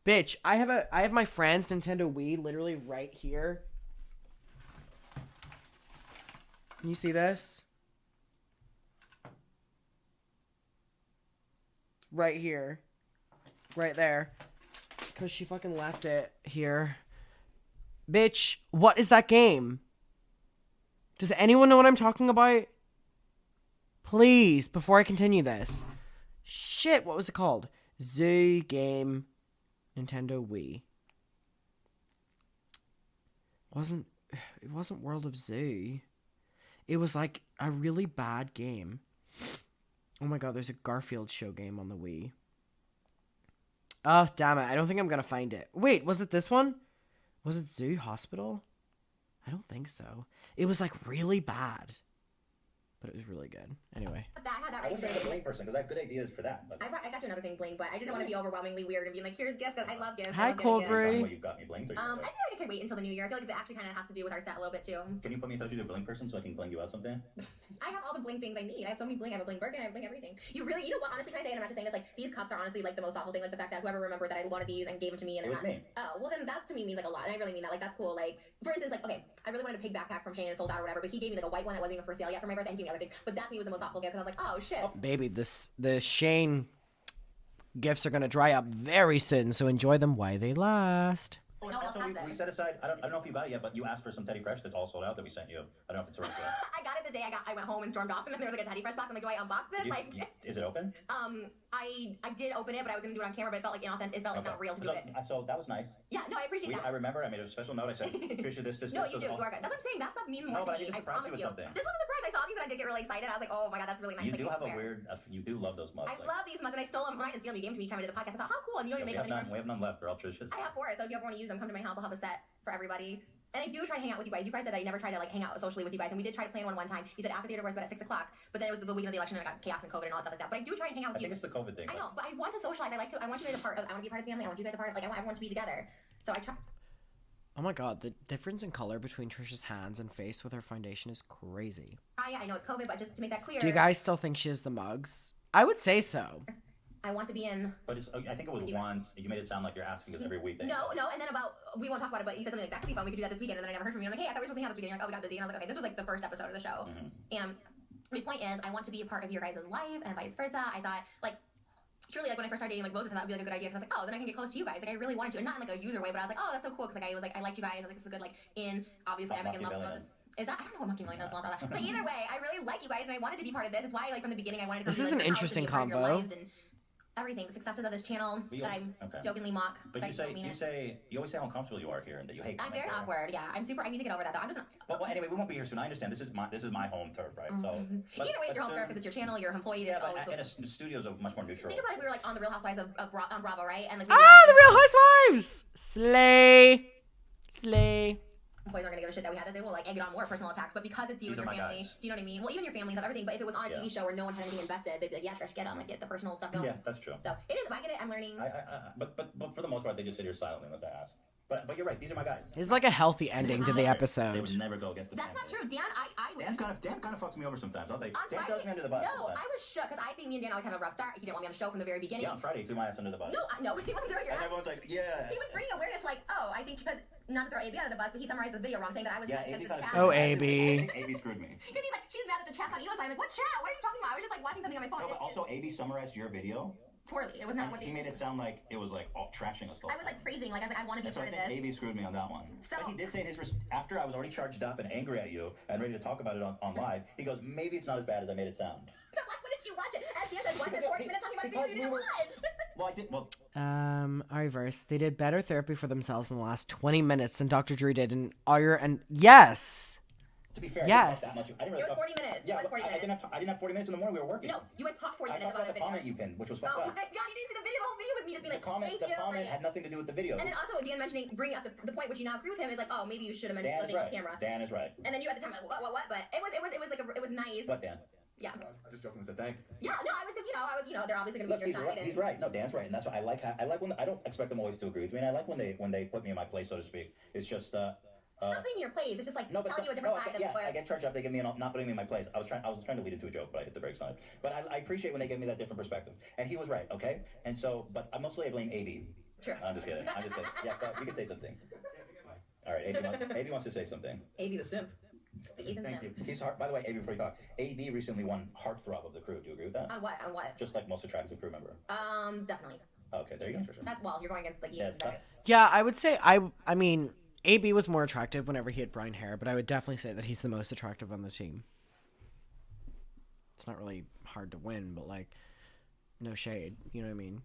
Bitch, I have my friend's Nintendo Wii literally right here. Can you see this? Right here. Right there. Because she fucking left it here. Bitch, what is that game? Does anyone know what I'm talking about? Please, before I continue this. Shit, what was it called? Zoo Game Nintendo Wii. It wasn't World of Zoo. It was like a really bad game. Oh my god, there's a Garfield show game on the Wii. Oh, damn it. I don't think I'm gonna find it. Wait, was it this one? Was it Zoo Hospital? I don't think so. It was like really bad. But it was really good. Anyway. I wish I had a bling person because I have good ideas for that. But... I got you another thing, bling, but I didn't want to be overwhelmingly weird and be like, here's gifts, because I love gifts. Hi, Colbury. You've got me bling. I feel like I could wait until the new year. I feel like it actually kind of has to do with our set a little bit too. Can you put me in touch with your bling person so I can bling you out someday? I have all the bling things I need. I have so many bling. I have a bling burger. I have bling everything. You know what? Honestly, can I say, and I'm not just saying this, like, these cups are honestly like the most awful thing. Like the fact that whoever remembered that I wanted these and gave them to me and it was me. Oh, well then that to me means like a lot, and I really mean that. Like that's cool. Like for instance, like okay, I really wanted a pig backpack from Shane and it sold out or whatever, but he gave me like a white one that wasn't even for sale yet for my birthday. And he gave me other things, but that to me was the most thoughtful gift because I was like, oh shit. Baby, the Shane gifts are gonna dry up very soon, so enjoy them while they last. No one else Also, has we this. set aside. I don't know if you got it yet, but you asked for some Teddy Fresh that's all sold out that we sent you. I don't know if it's already sold out. I got it the day I went home and stormed off, and then there was like a Teddy Fresh box. I'm like, do I unbox this? Is it open? I did open it, but I was gonna do it on camera, but it felt like inauthentic. It felt like not real to do it. So that was nice. Yeah, no, I appreciate that. I remember I made a special note. I said, Trisha, this. No, you do. You are good. That's what I'm saying. That stuff means more but to me. I I promise you with you. something. This was a surprise. I saw these and I did get really excited. I was like, oh my god, that's really nice. You like, do have a fair. weird. You do love those mugs. I love these mugs, and I stole them. Mine is deal. You gave them to me each time I did the podcast. I thought, how cool. And you know your we makeup have anymore. none. We have none left. They're all Trisha's. I have 4, so if you ever want to use them, come to my house. I'll have a set for everybody. And I do try to hang out with you guys. You guys said that I never try to like hang out socially with you guys, and we did try to plan one time. You said after theater was but at 6 o'clock, but then it was the weekend of the election and I got chaos and COVID and all that stuff like that. But I do try and hang out with I you. think it's the COVID thing. I know, but I want to socialize. I want you guys a part of. I want to be a part of the family. I want you guys a part of. Like I want everyone to be together. So I try. Oh my god, the difference in color between Trisha's hands and face with her foundation is crazy. Yeah, I know it's COVID, but just to make that clear. Do you guys still think she has the mugs? I would say so. I want to be in. But I think it was once. You made it sound like you're asking us every week. No, and then we won't talk about it, but you said something like that could be fun. We could do that this weekend, and then I never heard from you. I'm like, hey, I thought we were supposed to hang out this weekend. You're like, oh, we got busy, and I was like, okay, this was like the first episode of the show. And my point is, I want to be a part of your guys' life and vice versa. I thought like. Truly, like when I first started dating like Moses, I thought it would be like a good idea because I was like, oh, then I can get close to you guys. Like I really wanted to, and not in like a user way, but I was like, oh, that's so cool because like I was like, I liked you guys. I was like, this is a good like in. Obviously, I'm like in love with Moses. Is that I don't know what monkey million is, but either way, I really like you guys and I wanted to be part of this. It's why like from the beginning I wanted to. This is an interesting combo. everything, the successes of this channel But you that always- I okay. jokingly mock. But I you don't mean it. you always say how uncomfortable you are here and that you hate. I'm very coming here. awkward. Yeah, I'm super. I need to get over that though. I'm just. Well, anyway, we won't be here soon. I understand. This is my home turf, right? So Either way, it's your home turf because it's your channel, your employees. Yeah, it's but always and the studios are much more neutral. think about if we were like on the Real Housewives on Bravo, right? And like The Real Housewives! Slay. employees aren't gonna give a shit that we had this. They will like egg it on more personal attacks, but because it's you These and are your my family, guys. do you know what I mean? Well, even your family and stuff, everything. But if it was on a TV show where no one had anything invested, they'd be like, yeah, Trish, get on, like get the personal stuff going. Yeah, that's true. So it is. If I get it, I'm learning. But for the most part, they just sit here silently unless I ask. But you're right. These are my guys. It's like a healthy ending to the They episode. would never go against the. That's not true, Dan. I would. Dan kind of fucks me over sometimes. I was like, On Dan Friday, throws me under the bus. no, sometimes. I was shook because I think me and Dan always had a rough start. He didn't want me on the show from the very beginning. Yeah, on Friday, he threw my ass under the bus. No, he wasn't throwing your And ass. everyone's like, yeah. He was bringing awareness, like, oh, I think because not to throw AB under the bus, but he summarized the video wrong, saying that I was Yeah, mad AB because the kind of. chat. Oh, I AB. think AB screwed me. Because he's like, she's mad at the chat on Elo's side. I'm like, what chat? What are you talking about? I was just like watching something on my phone. No, but also AB summarized your video. Poorly. It was not what He they made it sound like it was like all trashing us. I was like praising, like I was like, I want to be And so I part of think this. AB screwed me on that one. So- But he did say in his after I was already charged up and angry at you and ready to talk about it on live. He goes, maybe it's not as bad as I made it sound. So why wouldn't you watch it? As the said, what? 40 minutes talking about a video you didn't watch. Well, I did. Well, I reverse. They did better therapy for themselves in the last 20 minutes than Dr. Drew did in Arya and yes. to be fair, Yes. I didn't talk that much. I didn't It really was talk. 40 minutes. Yeah, It was 40 I minutes. didn't have 40 minutes in the morning. We were working. No, you guys talked 40 I minutes talked about about the the video. comment you pinned, which was fucked Oh up. my god, you didn't see the video. The whole video was me just being The like, comment, thank you. comment like- had nothing to do with the video. And then also Dan mentioning, bringing up the point which you now agree with him is like, oh, maybe you should have mentioned Dan is something on right. camera. Dan is right. And then you at the time like, what? But it was like it was nice. What, Dan? Yeah. I just jokingly said thanks. Yeah, no, I was because they're obviously gonna Look, be he's on your right. side. He's right. No, Dan's right, and that's why I like when I don't expect them always to agree with me, and I like when they put me in my place, so to speak. It's just not putting in your place. It's just like no, but telling you a different side of I get charged up. They give me not putting me in my place. I was trying to lead into a joke, but I hit the brakes on it. But I appreciate when they give me that different perspective, and he was right. Okay, and so, but I mostly blame AB. True. I'm just kidding. Yeah, but you can say something. All right, AB wants to say something. AB the simp. The Ethan Thank simp. you. He's by the way, AB, before you talk, AB recently won Heartthrob of the crew. Do you agree with that? On what? On what? Just like most attractive crew member. Definitely. Okay, there you go. That's well, you're going against like Yeah, Ethan. stop. Yeah, I would say I mean AB was more attractive whenever he had brown hair, but I would definitely say that he's the most attractive on the team. It's not really hard to win, but like no shade, you know what I mean?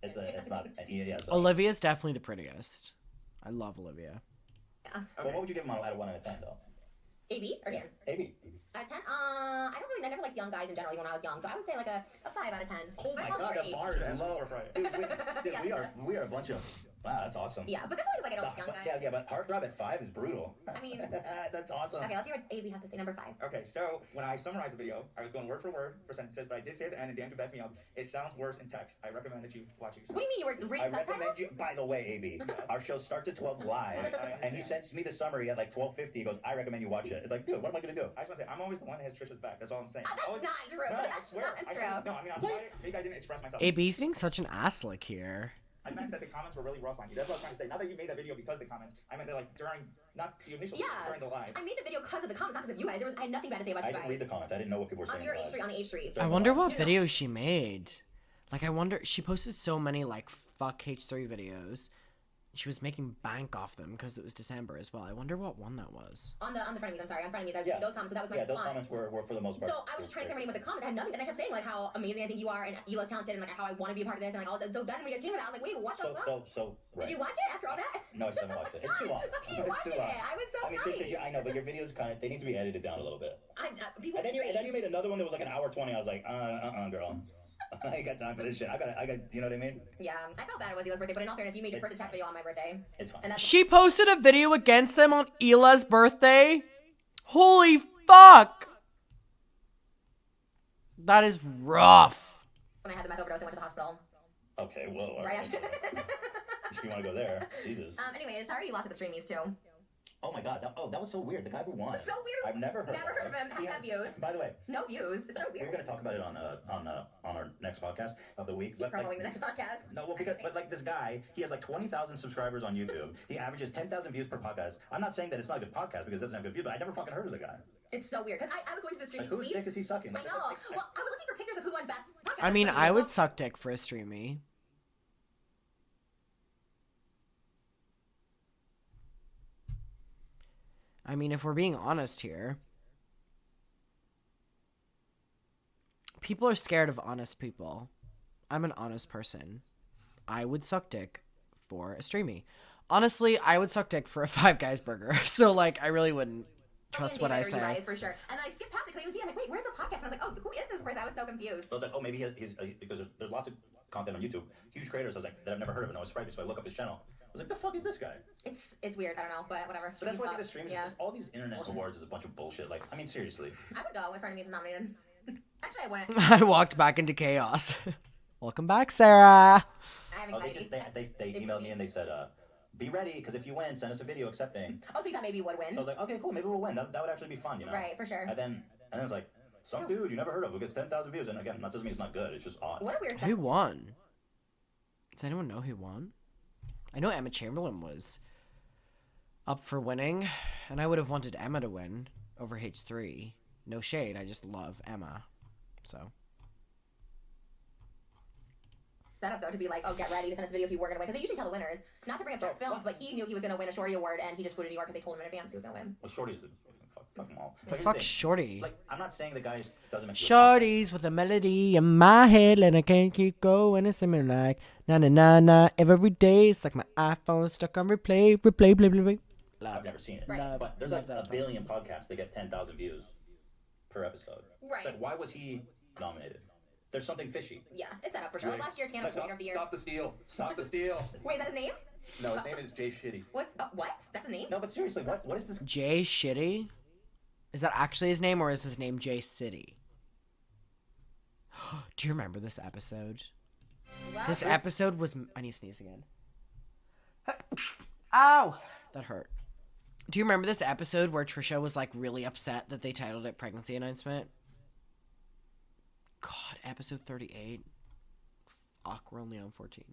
It's not. Yeah. So, Olivia's definitely the prettiest. I love Olivia. Yeah. well, what would you give him out of 1 out of 10 though? AB or Dan? AB. Out of 10? I never liked young guys in general, even when I was young. So I would say like a 5 out of 10. Oh my god, the bar is low. Dude, we are a bunch of. Wow, that's awesome. Yeah, but that's only because like I don't like young guys. Yeah, but Heartthrob at 5 is brutal. I mean, that's awesome. okay, let's hear what AB has to say. Number 5. Okay, so when I summarized the video, I was going word for word for sentences, but I did say at the end, and Dan could back me up, it sounds worse in text. I recommend that you watch it What do you mean you were I reading subtitles? recommend you. By the way, AB, our show starts at 12 live, and he sends me the summary at like 12:50. He goes, "I recommend you watch it." It's like, dude, what am I gonna do? I just want to say, I'm always the one that has Trisha's back. That's all I'm saying. That's Always- not true. No, I That's swear. not I true. swear. No, I mean, I'm sorry. Maybe I didn't express myself. AB's being such an asslick here. I meant that the comments were really rough on you. That's what I was trying to say. Not that you made that video because of the comments. I meant that like during, not the initial, Yeah. during the live. I made the video because of the comments, not because of you guys. I had nothing bad to say about I you didn't guys. read the comments. I didn't know what people were saying. On your live. H3, on the H3. I wonder what No, no. videos she made. Like I wonder she posted so many like fuck H3 videos. She was making bank off them because it was December as well. I wonder what one that was. On the Frenemies, I'm sorry, on Frenemies, I was Yeah. reading those comments, so that was my Yeah, those response. comments were for the most part. So I was just trying to clear my name with the comments. I had nothing, and I kept saying like how amazing I think you are, and Ela's talented, and like how I want to be a part of this, and like all this. And so then when you guys came with that, I was like, wait, what the fuck? Right. Did you watch it after all that? No, I still haven't watched it. It's too long. Fucking It's watch too it. long. I was so I mean, happy. Trisha, I know, but your videos they need to be edited down a little bit. People And then say- you made another one that was like an hour 20. I was like, girl. I ain't got time for this shit. I got, you know what I mean? Yeah, I felt bad it was Ela's birthday, but in all fairness, you made your first attack video on my birthday. It's fine. And that's She posted a video against them on Ela's birthday. Holy fuck! That is rough. when I had the meth overdose, I went to the hospital. Okay, whoa. All Right right. after. If you want to go there, Jesus. Anyways, sorry you lost at the Streamies too. Oh my God. That was so weird. The guy who won. So weird. I've never heard. Never heard of him. He Have views. By the way, No views. It's so we're weird. gonna talk about it on our next podcast of the week. Keep promoting the next podcast. No, well, but like this guy, he has like 20,000 subscribers on YouTube. He averages 10,000 views per podcast. I'm not saying that it's not a good podcast because it doesn't have good views, but I never fucking heard of the guy. It's so weird because I was going through the Like, Streamies whose feed. dick is he sucking? I Like, know. Well, I was looking for pictures of who won best podcast. I mean, Like, I would suck dick for a streamy. I mean, if we're being honest here, people are scared of honest people. I'm an honest person. I would suck dick for a streamy. Honestly, I would suck dick for a Five Guys burger. So, like, I really wouldn't trust what I You guys, say. for sure. And then I skipped past it because I was like, wait, where's the podcast? And I was like, oh, who is this person? I was so confused. I was like, oh, maybe he's because there's lots of content on YouTube, huge creators. I was like, that I've never heard of, and I was surprised. So I look up his channel. I was like, the fuck is this guy? It's weird. I don't know, but whatever. But that's like the stream. Yeah. All these internet awards is a bunch of bullshit. Like, I mean, seriously. I would go if Frenemies was nominated. Actually, I wouldn't. I walked back into chaos. Welcome back, Sarah. I have Oh, anxiety. they emailed me and they said, be ready, because if you win, send us a video accepting. Oh, so you thought maybe you would win? So I was like, okay, cool, maybe we'll win. That would actually be fun, you know? Right, for sure. And then it was like, some dude you never heard of who gets 10,000 views. And again, that doesn't mean it's not good. It's just odd. What a weird. Who won? Does anyone know who won? I know Emma Chamberlain was up for winning, and I would have wanted Emma to win over H3. No shade, I just love Emma. So. Set up though to be like, oh, get ready to send us a video if you were gonna win, because they usually tell the winners not to bring up Jort's films, but he knew he was gonna win a Shorty award, and he just flew to New York because they told him in advance he was gonna win. Well, Shorty's the fuck them all. But here's Fuck the thing. Shorty. Like, I'm not saying the guy doesn't make good Shorties with a melody in my head, and I can't keep going. It's something like na na na na every day. It's like my iPhone stuck on replay, play. content. Love. I've never seen it. Right. But there's Love like that a billion podcasts that get 10,000 views per episode. Right. It's like, why was he nominated? There's something fishy. Yeah, it's set up for sure. Like last year, Tana was Creator of the Year. Stop the steal. Stop the steal. Wait, is that his name? No, his name is Jay Shitty. What? That's his name? No, but seriously, what is this? Jay Shitty? Is that actually his name, or is his name Jay City? Do you remember this episode? What? This episode was... I need to sneeze again. Ow! That hurt. Do you remember this episode where Trisha was, like, really upset that they titled it Pregnancy Announcement? God, episode 38. Fuck, we're only on 14.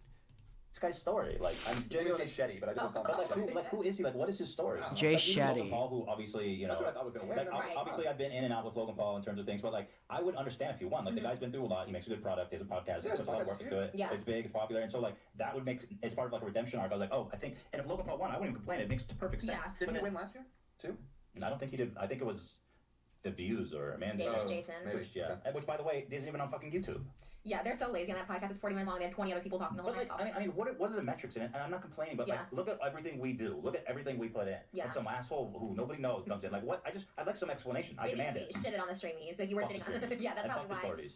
This guy's story? Like, I'm His name is genuinely... Jay Shetty, but I think it's called But who is he? Like, what is his story? Jay Like, even Logan Shetty. Paul, who obviously, you know, That's what I thought was gonna win. like, Right. obviously I've been in and out with Logan Paul in terms of things, but like, I would understand if he won. Like, the guy's been through a lot. He makes a good product. He has a podcast. He Yeah, puts a lot of his work podcast is into it. huge. Yeah. It's big. It's popular, and so like that would make it's part of like a redemption arc. I was like, oh, I think, and if Logan Paul won, I wouldn't even complain. It makes perfect sense. Yeah. But Didn't he then- win last year? Too? I don't think he did. I think it was the views or Amanda. Jason. Maybe. Yeah, and which by the way isn't even on fucking YouTube. Yeah, they're so lazy on that podcast. It's 40 minutes long. They have 20 other people talking the whole But time. like, I mean, what are the metrics in it? And I'm not complaining, but like, Yeah. look at everything we do. Look at everything we put in. Yeah. And some asshole who nobody knows comes in. Like, what? I'd like some explanation. I Maybe demand they it. shit it on the streamies. If you were Fuck sitting the on streamers. Yeah, that's And probably fuck the why. shorties.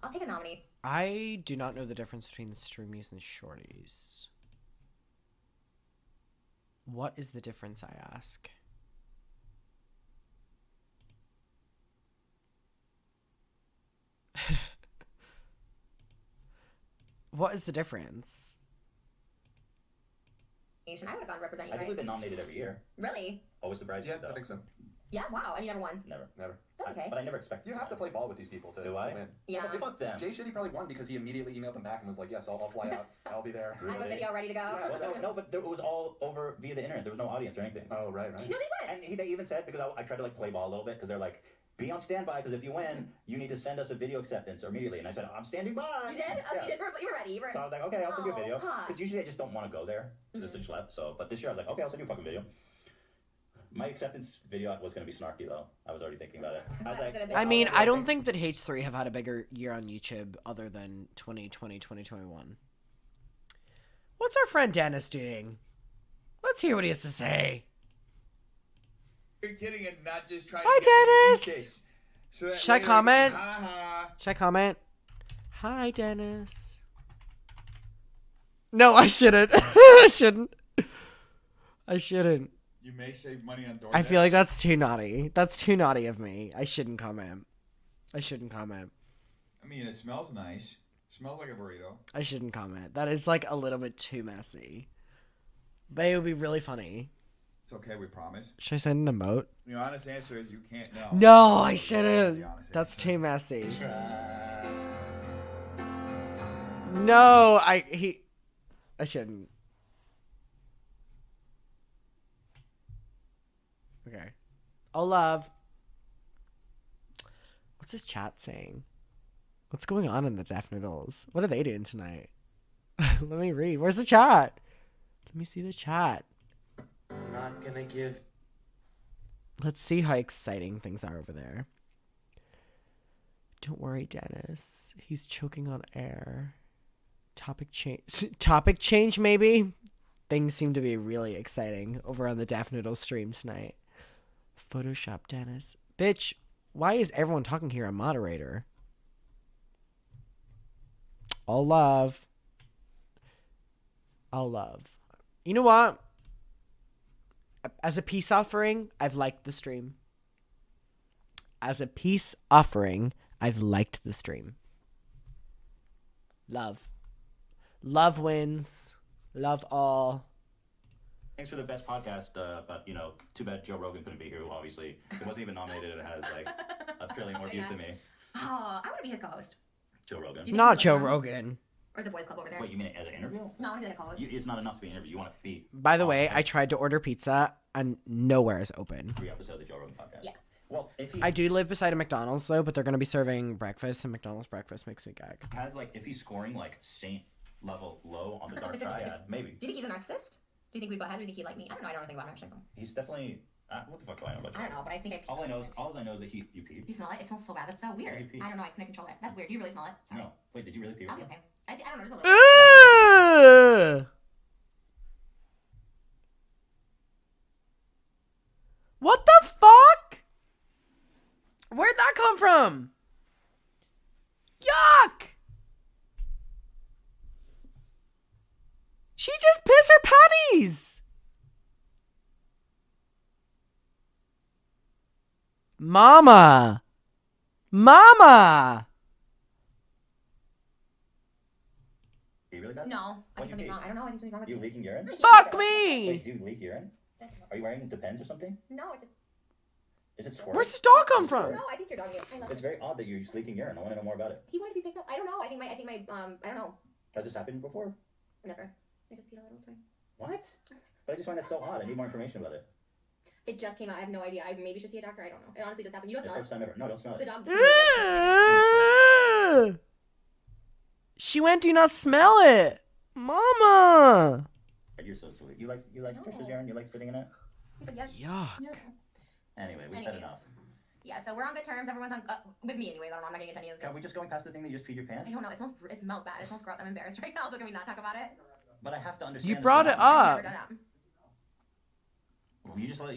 I'll take a nominee. I do not know the difference between the streamies and shorties. What is the difference, I ask? What is the difference? I would have gone represent you, I think we've right? been nominated every year. Really? Always surprised Yeah, you, though. I think so. Yeah, wow. And you never won. Never. Never. That's okay. But I never expected You have to play ball with these people to, Do I? to win. Yeah. Well, fuck them. Jay Shitty probably won because he immediately emailed them back and was like, yes, I'll fly out. I'll be there. I have a video ready to go. Well, no, but it was all over via the internet. There was no audience or anything. Oh, right. No, they won. And they even said, because I tried to like play ball a little bit, because they're like, be on standby, because if you win, you need to send us a video acceptance immediately. And I said, I'm standing by. You did? Oh, Yeah. you did? You were ready. You were... So I was like, okay, I'll send you a video. Huh. Because usually I just don't want to go there, just to schlep. So, but this year I was like, okay, I'll send you a fucking video. My acceptance video was going to be snarky, though. I was already thinking about it. I was like, I mean, I don't think that H3 have had a bigger year on YouTube other than 2020, 2021. What's our friend Dennis doing? Let's hear what he has to say. You're kidding and not just trying Hi, to get me to eat Dennis. this. So that Should I later comment? can, Ha ha. Should I comment? Hi, Dennis. No, I shouldn't. I shouldn't. I shouldn't. You may save money on DoorDash. I feel like that's too naughty. That's too naughty of me. I shouldn't comment. I shouldn't comment. I mean, it smells nice. Smells like a burrito. I shouldn't comment. That is like a little bit too messy. But it would be really funny. It's okay, we promise. Should I send an emote? The honest answer is you can't know. No, I That's shouldn't. the honest That's answer. too messy. No, I shouldn't. Okay. Oh, love. What's his chat saying? What's going on in the Deaf Noodles? What are they doing tonight? Let me read. Where's the chat? Let me see the chat. I'm not gonna give. Let's see how exciting things are over there. Don't worry, Dennis. He's choking on air. Topic change. Topic change, maybe? Things seem to be really exciting over on the Daft Noodle stream tonight. Photoshop, Dennis. Bitch, why is everyone talking here a moderator? All love. All love. You know what? As a peace offering, I've liked the stream. As a peace offering, I've liked the stream. Love. Love wins. Love all. Thanks for the best podcast, but, you know, too bad Joe Rogan couldn't be here, obviously. It wasn't even nominated. It has, like, a trillion more views than me. Oh, I want to be his co-host. Joe Rogan. Not Joe Rogan. Or the boys club over there. Wait, you mean it as an interview? No, I want to be the co-host. It's not enough to be an interview. You want to be... By the way, I tried to order pizza and nowhere is open. 3 episodes of the Joe Rogan podcast. Yeah. Well, if he I do live beside a McDonald's though, but they're going to be serving breakfast and McDonald's breakfast makes me gag. has, like, if he's scoring, like, Saint level low on the Dark Triad, maybe. Do you think he's a narcissist? Do you think we butt heads? Do you think he like me? I don't know. I don't know anything about him actually. He's definitely... what the fuck do I know about you? I don't know, but I think I. All I know is that you peed. Do you smell it? It smells so bad. That's so weird. you pee? I don't know. I couldn't control it. That's weird. Do you really smell it? Sorry. No. Wait, did you really pee? I'll be okay. I don't know. There's a little. Ugh! What the fuck? Where'd that come from? Yuck! She just pissed her panties! Mama! Mama! Do you really got No, I think something's wrong. I don't know. I think something's wrong with You me. leaking urine? Fuck Wait, me! do you leak urine? Are you wearing Depends or something? No, it just. Is it squirting? Where's this dog come from? No, I think your dog knew. I love It's it. very odd that you're just leaking urine. I want to know more about it. He wanted to be picked up. I don't know. I think my I don't know. Has this happened before? Never. I just peed a little. It's fine. What? But I just find that so odd. I need more information about it. It just came out. I have no idea. I maybe should see a doctor. I don't know. It honestly just happened. You don't The smell first it. time ever. No, don't smell The it. dog. Ugh. She went, do not smell it. Mama. You're so sweet. You like No. Trisha's urine? You like sitting in it? He said yes. Yuck. Yeah. Anyway, we've had enough. Yeah, so we're on good terms. Everyone's on with me anyway. I don't know. I'm not getting into any of Are we just going past the thing that you just peed your pants? I don't know. It smells bad. It smells gross. I'm embarrassed right now. So can we not talk about it? But I have to understand. You this brought it phenomenon. I've up. never done that.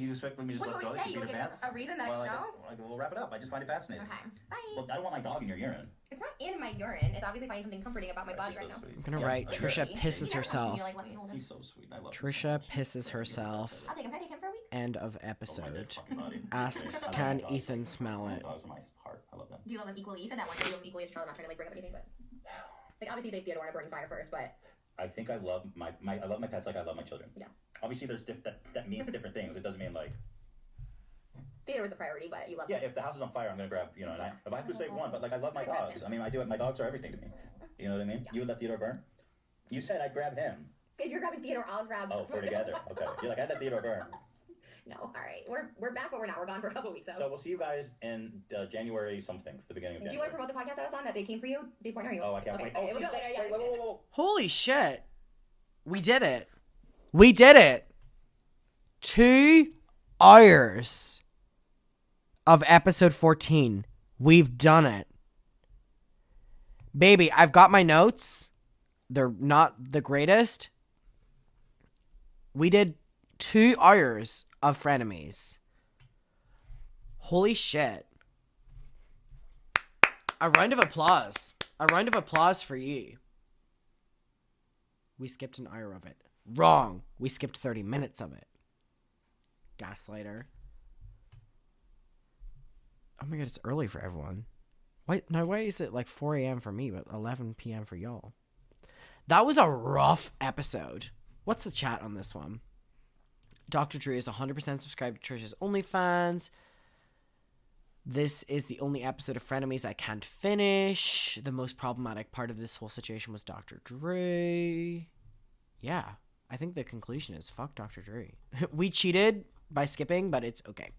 You expect me to just What let do you go want that to say? you You peed your want pants? a reason that Well, no? we'll wrap it up. I just find it fascinating. Okay. Bye. Well, I don't want my dog in your urine. It's not in my urine. It's obviously finding something comforting about my body You're right so now. sweet. I'm gonna Yeah, write I Trisha agree. pisses He never comes to me, herself. like, let me hold him. He's so sweet. I love him. Trisha pisses herself. I'll take him. Can I take him for a week? End of Oh, my dead episode. fucking body. Asks, I love can my dogs. Ethan smell My it? dogs are my heart. I love them. Do you love them equally? You said that once. Do you love them equally as Charlotte? I'm not trying to like bring up anything, but like obviously they Theodore and Burning Fire first, but I think I love my pets like I love my children. Yeah. Obviously, there's that means different things. It doesn't mean like Theodore was the priority, but you love yeah. them. If the house is on fire, I'm gonna grab and if I have to save one, but like I love my dogs. I mean, I do it. My dogs are everything to me. You know what I mean? Yeah. You would let Theodore burn? You said I'd grab him. If you're grabbing Theodore, I'll grab. Oh, for together. Okay. You're like I'd let Theodore burn. No, all right. We're back, but we're not. We're gone for a couple weeks. So we'll see you guys in January something, the beginning of Do you January. want to promote the podcast I was on that they came for you? Day point, are you? Oh, I can't Okay, wait. okay, Oh, we'll do it later. Yeah. whoa. Holy shit. We did it. We did it. 2 hours of episode 14. We've done it. Baby, I've got my notes. They're not the greatest. We did 2 hours of Frenemies. Holy shit. A round of applause. A round of applause for you. We skipped an hour of it. Wrong. We skipped 30 minutes of it. Gaslighter. Oh my god, it's early for everyone. Why is it like 4 a.m. for me, but 11 p.m. for y'all? That was a rough episode. What's the chat on this one? Dr. Drew is 100% subscribed to Trisha's OnlyFans. This is the only episode of Frenemies I can't finish. The most problematic part of this whole situation was Dr. Drew. Yeah, I think the conclusion is fuck Dr. Drew. We cheated by skipping, but it's okay.